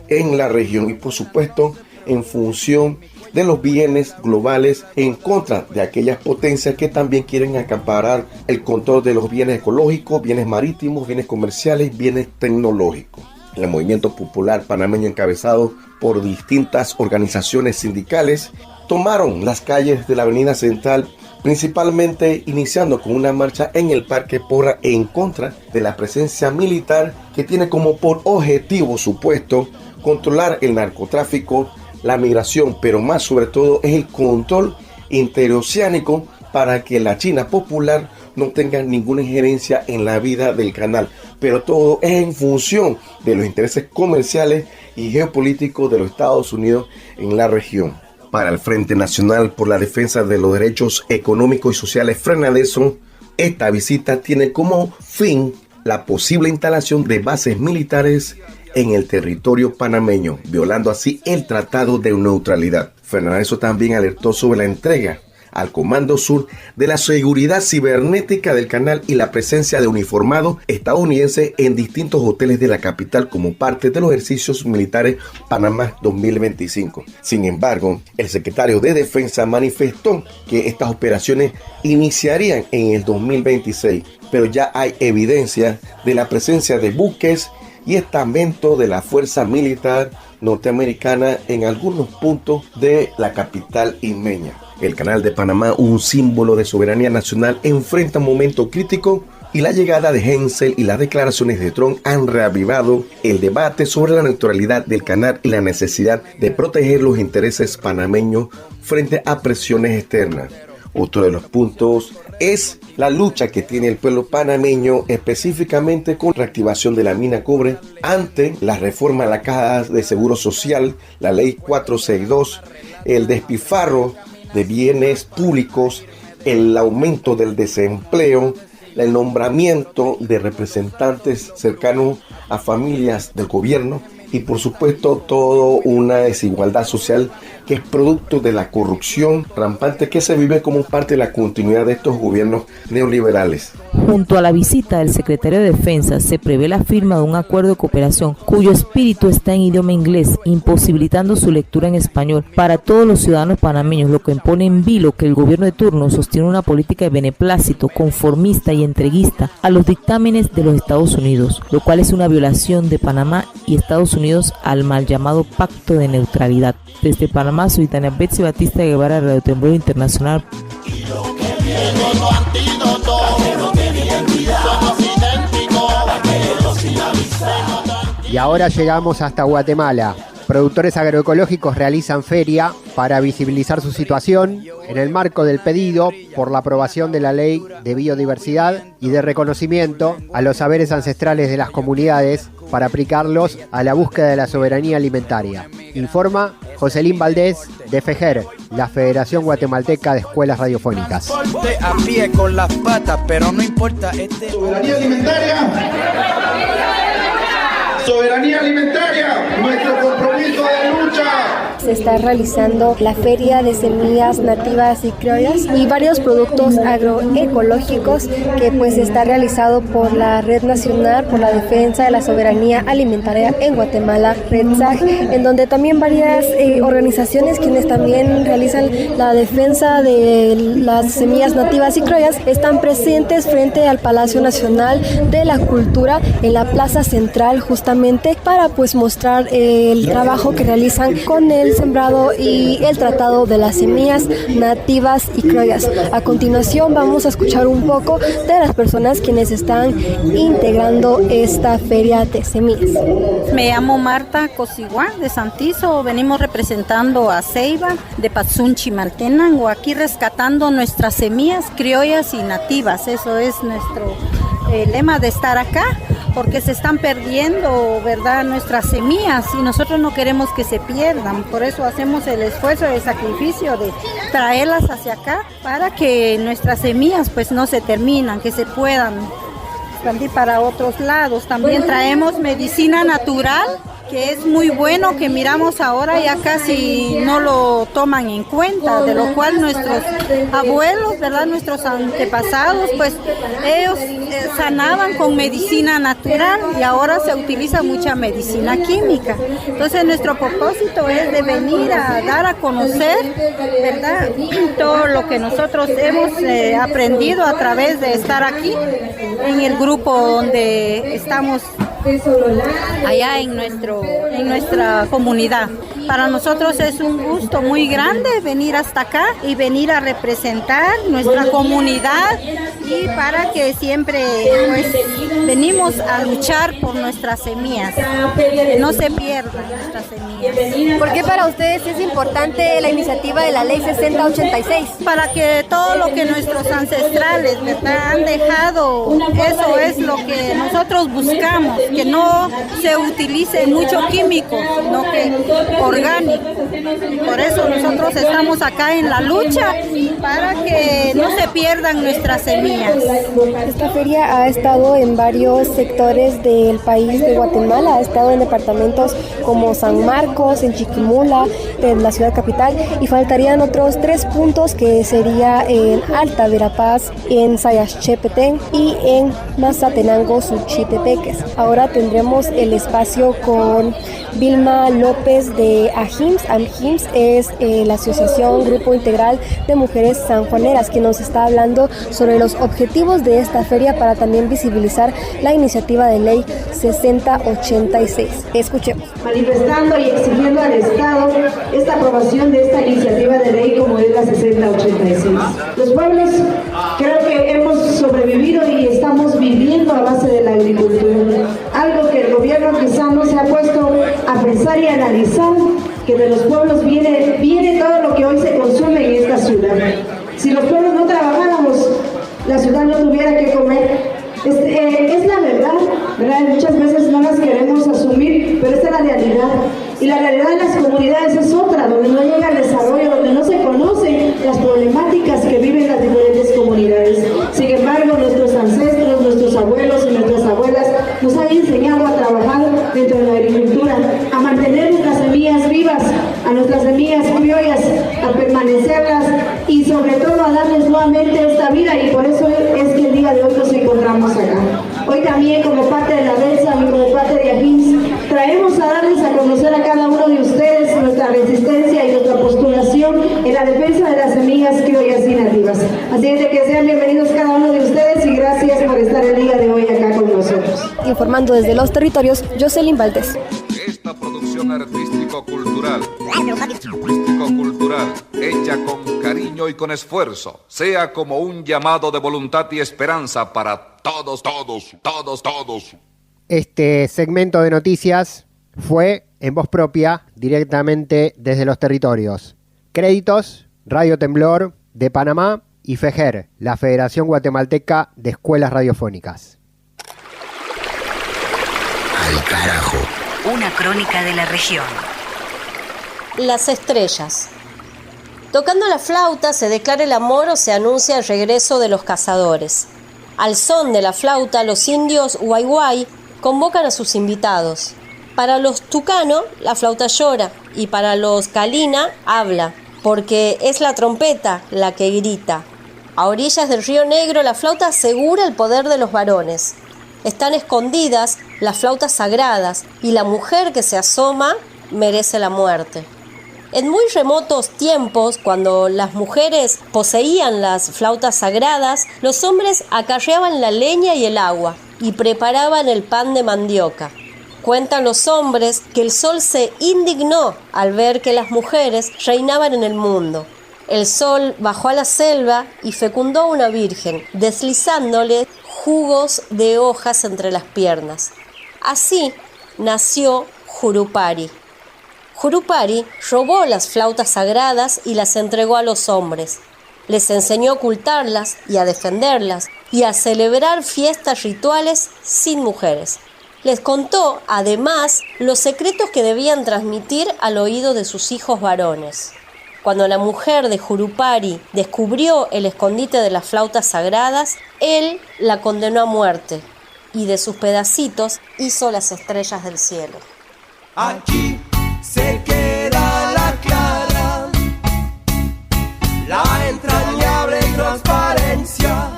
en la región y, por supuesto, en función de los bienes globales en contra de aquellas potencias que también quieren acaparar el control de los bienes ecológicos, bienes marítimos, bienes comerciales, bienes tecnológicos. El movimiento popular panameño, encabezado por distintas organizaciones sindicales, tomaron las calles de la Avenida Central, principalmente iniciando con una marcha en el Parque Porra en contra de la presencia militar que tiene como por objetivo supuesto controlar el narcotráfico, la migración, pero más sobre todo es el control interoceánico para que la China popular no tenga ninguna injerencia en la vida del canal. Pero todo es en función de los intereses comerciales y geopolíticos de los Estados Unidos en la región. Para el Frente Nacional por la Defensa de los Derechos Económicos y Sociales Frenadeso, esta visita tiene como fin la posible instalación de bases militares en el territorio panameño, violando así el Tratado de Neutralidad. Frenadeso también alertó sobre la entrega al Comando Sur de la seguridad cibernética del canal y la presencia de uniformados estadounidenses en distintos hoteles de la capital como parte de los ejercicios militares Panamá 2025. Sin embargo, el secretario de Defensa manifestó que estas operaciones iniciarían en el 2026, pero ya hay evidencia de la presencia de buques y estamentos de la Fuerza Militar norteamericana en algunos puntos de la capital ismeña. El Canal de Panamá, un símbolo de soberanía nacional, enfrenta un momento crítico y la llegada de Hegseth y las declaraciones de Trump han reavivado el debate sobre la neutralidad del canal y la necesidad de proteger los intereses panameños frente a presiones externas. Otro de los puntos es la lucha que tiene el pueblo panameño específicamente con la reactivación de la mina cobre ante la reforma a la Caja de Seguro Social, la Ley 462, el despilfarro de bienes públicos, el aumento del desempleo, el nombramiento de representantes cercanos a familias del gobierno y por supuesto toda una desigualdad social que es producto de la corrupción rampante que se vive como parte de la continuidad de estos gobiernos neoliberales. Junto a la visita del secretario de Defensa se prevé la firma de un acuerdo de cooperación cuyo espíritu está en idioma inglés, imposibilitando su lectura en español para todos los ciudadanos panameños, lo que pone en vilo que el gobierno de turno sostiene una política de beneplácito, conformista y entreguista a los dictámenes de los Estados Unidos, lo cual es una violación de Panamá y Estados Unidos al mal llamado Pacto de Neutralidad. Desde Panamá, soy Tania Betsy Batista Guevara, Radio Temblor Internacional. Y ahora llegamos hasta Guatemala. productores agroecológicos realizan feria para visibilizar su situación en el marco del pedido por la aprobación de la Ley de Biodiversidad y de reconocimiento a los saberes ancestrales de las comunidades para aplicarlos a la búsqueda de la soberanía alimentaria. Informa Joselín Valdés de FEGER, la Federación Guatemalteca de Escuelas Radiofónicas. A pie con las patas, pero no importa Soberanía alimentaria. Soberanía alimentaria, nuestro compromiso de lucha. Se está realizando la Feria de Semillas Nativas y Criollas y varios productos agroecológicos que pues está realizado por la Red Nacional por la Defensa de la Soberanía Alimentaria en Guatemala, REDSAG, en donde también varias organizaciones quienes también realizan la defensa de las semillas nativas y criollas están presentes frente al Palacio Nacional de la Cultura en la Plaza Central, justamente para pues mostrar el trabajo que realizan con el sembrado y el tratado de las semillas nativas y criollas. A continuación vamos a escuchar un poco de las personas quienes están integrando esta feria de semillas. Me llamo Marta Cosiguá de Santizo, venimos representando a Ceiba de Patsunchimaltenango, aquí rescatando nuestras semillas criollas y nativas. Eso es nuestro lema de estar acá, porque se están perdiendo, ¿verdad?, nuestras semillas y nosotros no queremos que se pierdan. Por eso hacemos el esfuerzo, el sacrificio de traerlas hacia acá para que nuestras semillas pues no se terminan, que se puedan expandir para otros lados. También traemos medicina natural, que es muy bueno, que miramos ahora ya casi no lo toman en cuenta, de lo cual nuestros abuelos, ¿verdad?, nuestros antepasados, pues ellos sanaban con medicina natural y ahora se utiliza mucha medicina química. Entonces nuestro propósito es de venir a dar a conocer, ¿verdad?, todo lo que nosotros hemos aprendido a través de estar aquí en el grupo donde estamos allá en nuestra comunidad. Para nosotros es un gusto muy grande venir hasta acá y venir a representar nuestra comunidad y para que siempre pues venimos a luchar por nuestras semillas, que no se pierdan nuestras semillas. ¿Por qué para ustedes es importante la iniciativa de la Ley 6086? Para que todo lo que nuestros ancestrales, ¿verdad?, han dejado, eso es lo que nosotros buscamos, que no se utilice mucho químico, sino que orgánico. Por eso nosotros estamos acá en la lucha para que no se pierdan nuestras semillas. Esta feria ha estado en varios sectores del país de Guatemala, ha estado en departamentos como San Marcos, en Chiquimula, en la ciudad capital, y faltarían otros 3 puntos que sería en Alta Verapaz, en Sayaxchepetén y en Mazatenango, Suchitepeques. Ahora tendremos el espacio con Vilma López de AGIMS. AGIMS es la Asociación Grupo Integral de Mujeres Sanjuaneras, que nos está hablando sobre los objetivos de esta feria para también visibilizar la iniciativa de ley 6086. Escuchemos. Manifestando y exigiendo al Estado esta aprobación de esta iniciativa de ley como es la 6086. Los pueblos creo que hemos sobrevivido y estamos viviendo a base de la agricultura, algo que el gobierno quizá no se ha puesto a pensar y analizar, que de los pueblos viene todo lo que hoy se consume en esta ciudad. Si los pueblos no trabajáramos, la ciudad no tuviera que comer. Es la verdad, muchas veces no las queremos asumir, pero esta es la realidad. Y la realidad de las comunidades es otra, donde no llega el desarrollo, donde no se conocen las problemáticas que viven las diferentes comunidades. Sin embargo, nuestros ancestros, nuestros abuelos y nuestras abuelas nos han enseñado a trabajar dentro de la agricultura, a mantener nuestras semillas vivas, a nuestras semillas criollas, a permanecerlas y sobre todo a darles nuevamente esta vida, y por eso es que el día de hoy nos encontramos acá. Hoy también, como parte de la REDSAG y como parte de AGIMS, traemos a darles a conocer a cada uno de ustedes nuestra resistencia y nuestra postulación en la defensa de las semillas criollas y nativas. Así es de que sean bienvenidos cada uno de ustedes y gracias por estar el día de hoy acá con nosotros. Informando desde los territorios, Jocelyn Valdés. Esta producción artístico-cultural, hecha con cariño y con esfuerzo, sea como un llamado de voluntad y esperanza para todos. Este segmento de noticias fue en voz propia directamente desde los territorios. Créditos, Radio Temblor de Panamá y FEGER, la Federación Guatemalteca de Escuelas Radiofónicas. Al carajo. Una crónica de la región. Las estrellas. Tocando la flauta se declara el amor o se anuncia el regreso de los cazadores. Al son de la flauta, los indios Guayguay convocan a sus invitados. Para los tucano, la flauta llora, y para los calina, habla, porque es la trompeta la que grita. A orillas del río Negro, la flauta asegura el poder de los varones. Están escondidas las flautas sagradas, y la mujer que se asoma merece la muerte. En muy remotos tiempos, cuando las mujeres poseían las flautas sagradas, los hombres acarreaban la leña y el agua y preparaban el pan de mandioca. Cuentan los hombres que el sol se indignó al ver que las mujeres reinaban en el mundo. El sol bajó a la selva y fecundó a una virgen, deslizándole jugos de hojas entre las piernas. Así nació Jurupari. Jurupari robó las flautas sagradas y las entregó a los hombres. Les enseñó a ocultarlas y a defenderlas y a celebrar fiestas rituales sin mujeres. Les contó, además, los secretos que debían transmitir al oído de sus hijos varones. Cuando la mujer de Jurupari descubrió el escondite de las flautas sagradas, él la condenó a muerte y de sus pedacitos hizo las estrellas del cielo. Aquí se queda la clara, la entrañable transparencia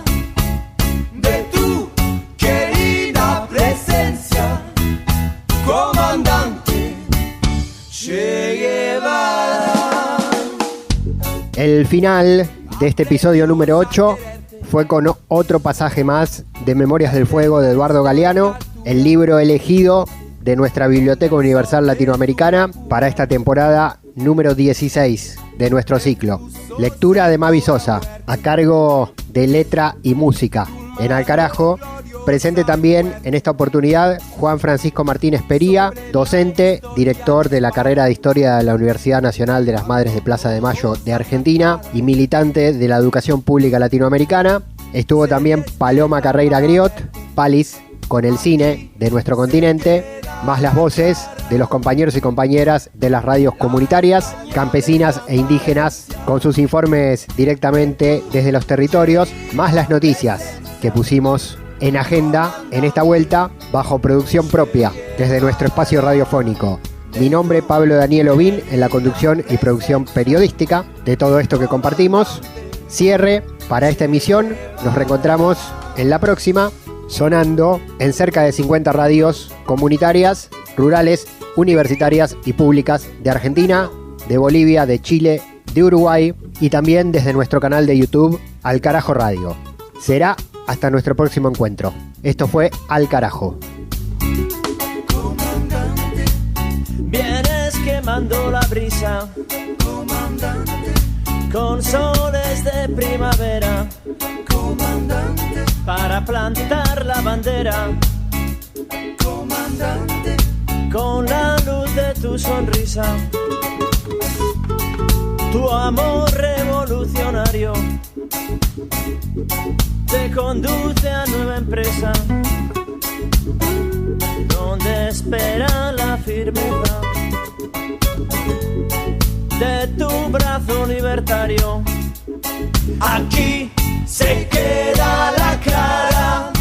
de tu querida presencia, comandante Che Guevara. El final de este episodio número 8 fue con otro pasaje más de Memorias del Fuego de Eduardo Galeano, el libro elegido de nuestra Biblioteca Universal Latinoamericana para esta temporada número 16 de nuestro ciclo. Lectura de Mavi Sosa, a cargo de letra y música. En Al Carajo, presente también en esta oportunidad Juan Francisco Martínez Pería, docente, director de la carrera de Historia de la Universidad Nacional de las Madres de Plaza de Mayo de Argentina y militante de la educación pública latinoamericana. Estuvo también Paloma Carreira Griot, Palis, con el cine de nuestro continente, más las voces de los compañeros y compañeras de las radios comunitarias, campesinas e indígenas, con sus informes directamente desde los territorios, más las noticias que pusimos en agenda en esta vuelta bajo producción propia desde nuestro espacio radiofónico. Mi nombre, Pablo Daniel Ovín, en la conducción y producción periodística de todo esto que compartimos. Cierre para esta emisión. Nos reencontramos en la próxima, sonando en cerca de 50 radios comunitarias, rurales, universitarias y públicas de Argentina, de Bolivia, de Chile, de Uruguay y también desde nuestro canal de YouTube Al Carajo Radio. Será hasta nuestro próximo encuentro. Esto fue Al Carajo. Comandante, vienes quemando la brisa, comandante, con soles de primavera, comandante, para plantar la bandera, comandante, con la luz de tu sonrisa, tu amor revolucionario te conduce a nueva empresa, donde espera la firmeza de tu brazo libertario. Aquí se queda la clara,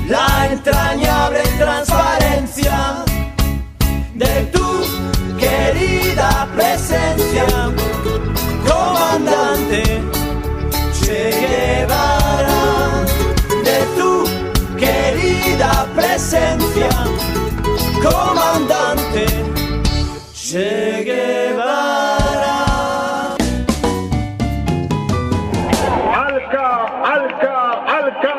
la entrañable transparencia de tu querida presencia, comandante Che Guevara, de tu querida presencia, comandante Che Guevara. Alca, Alca, Alca.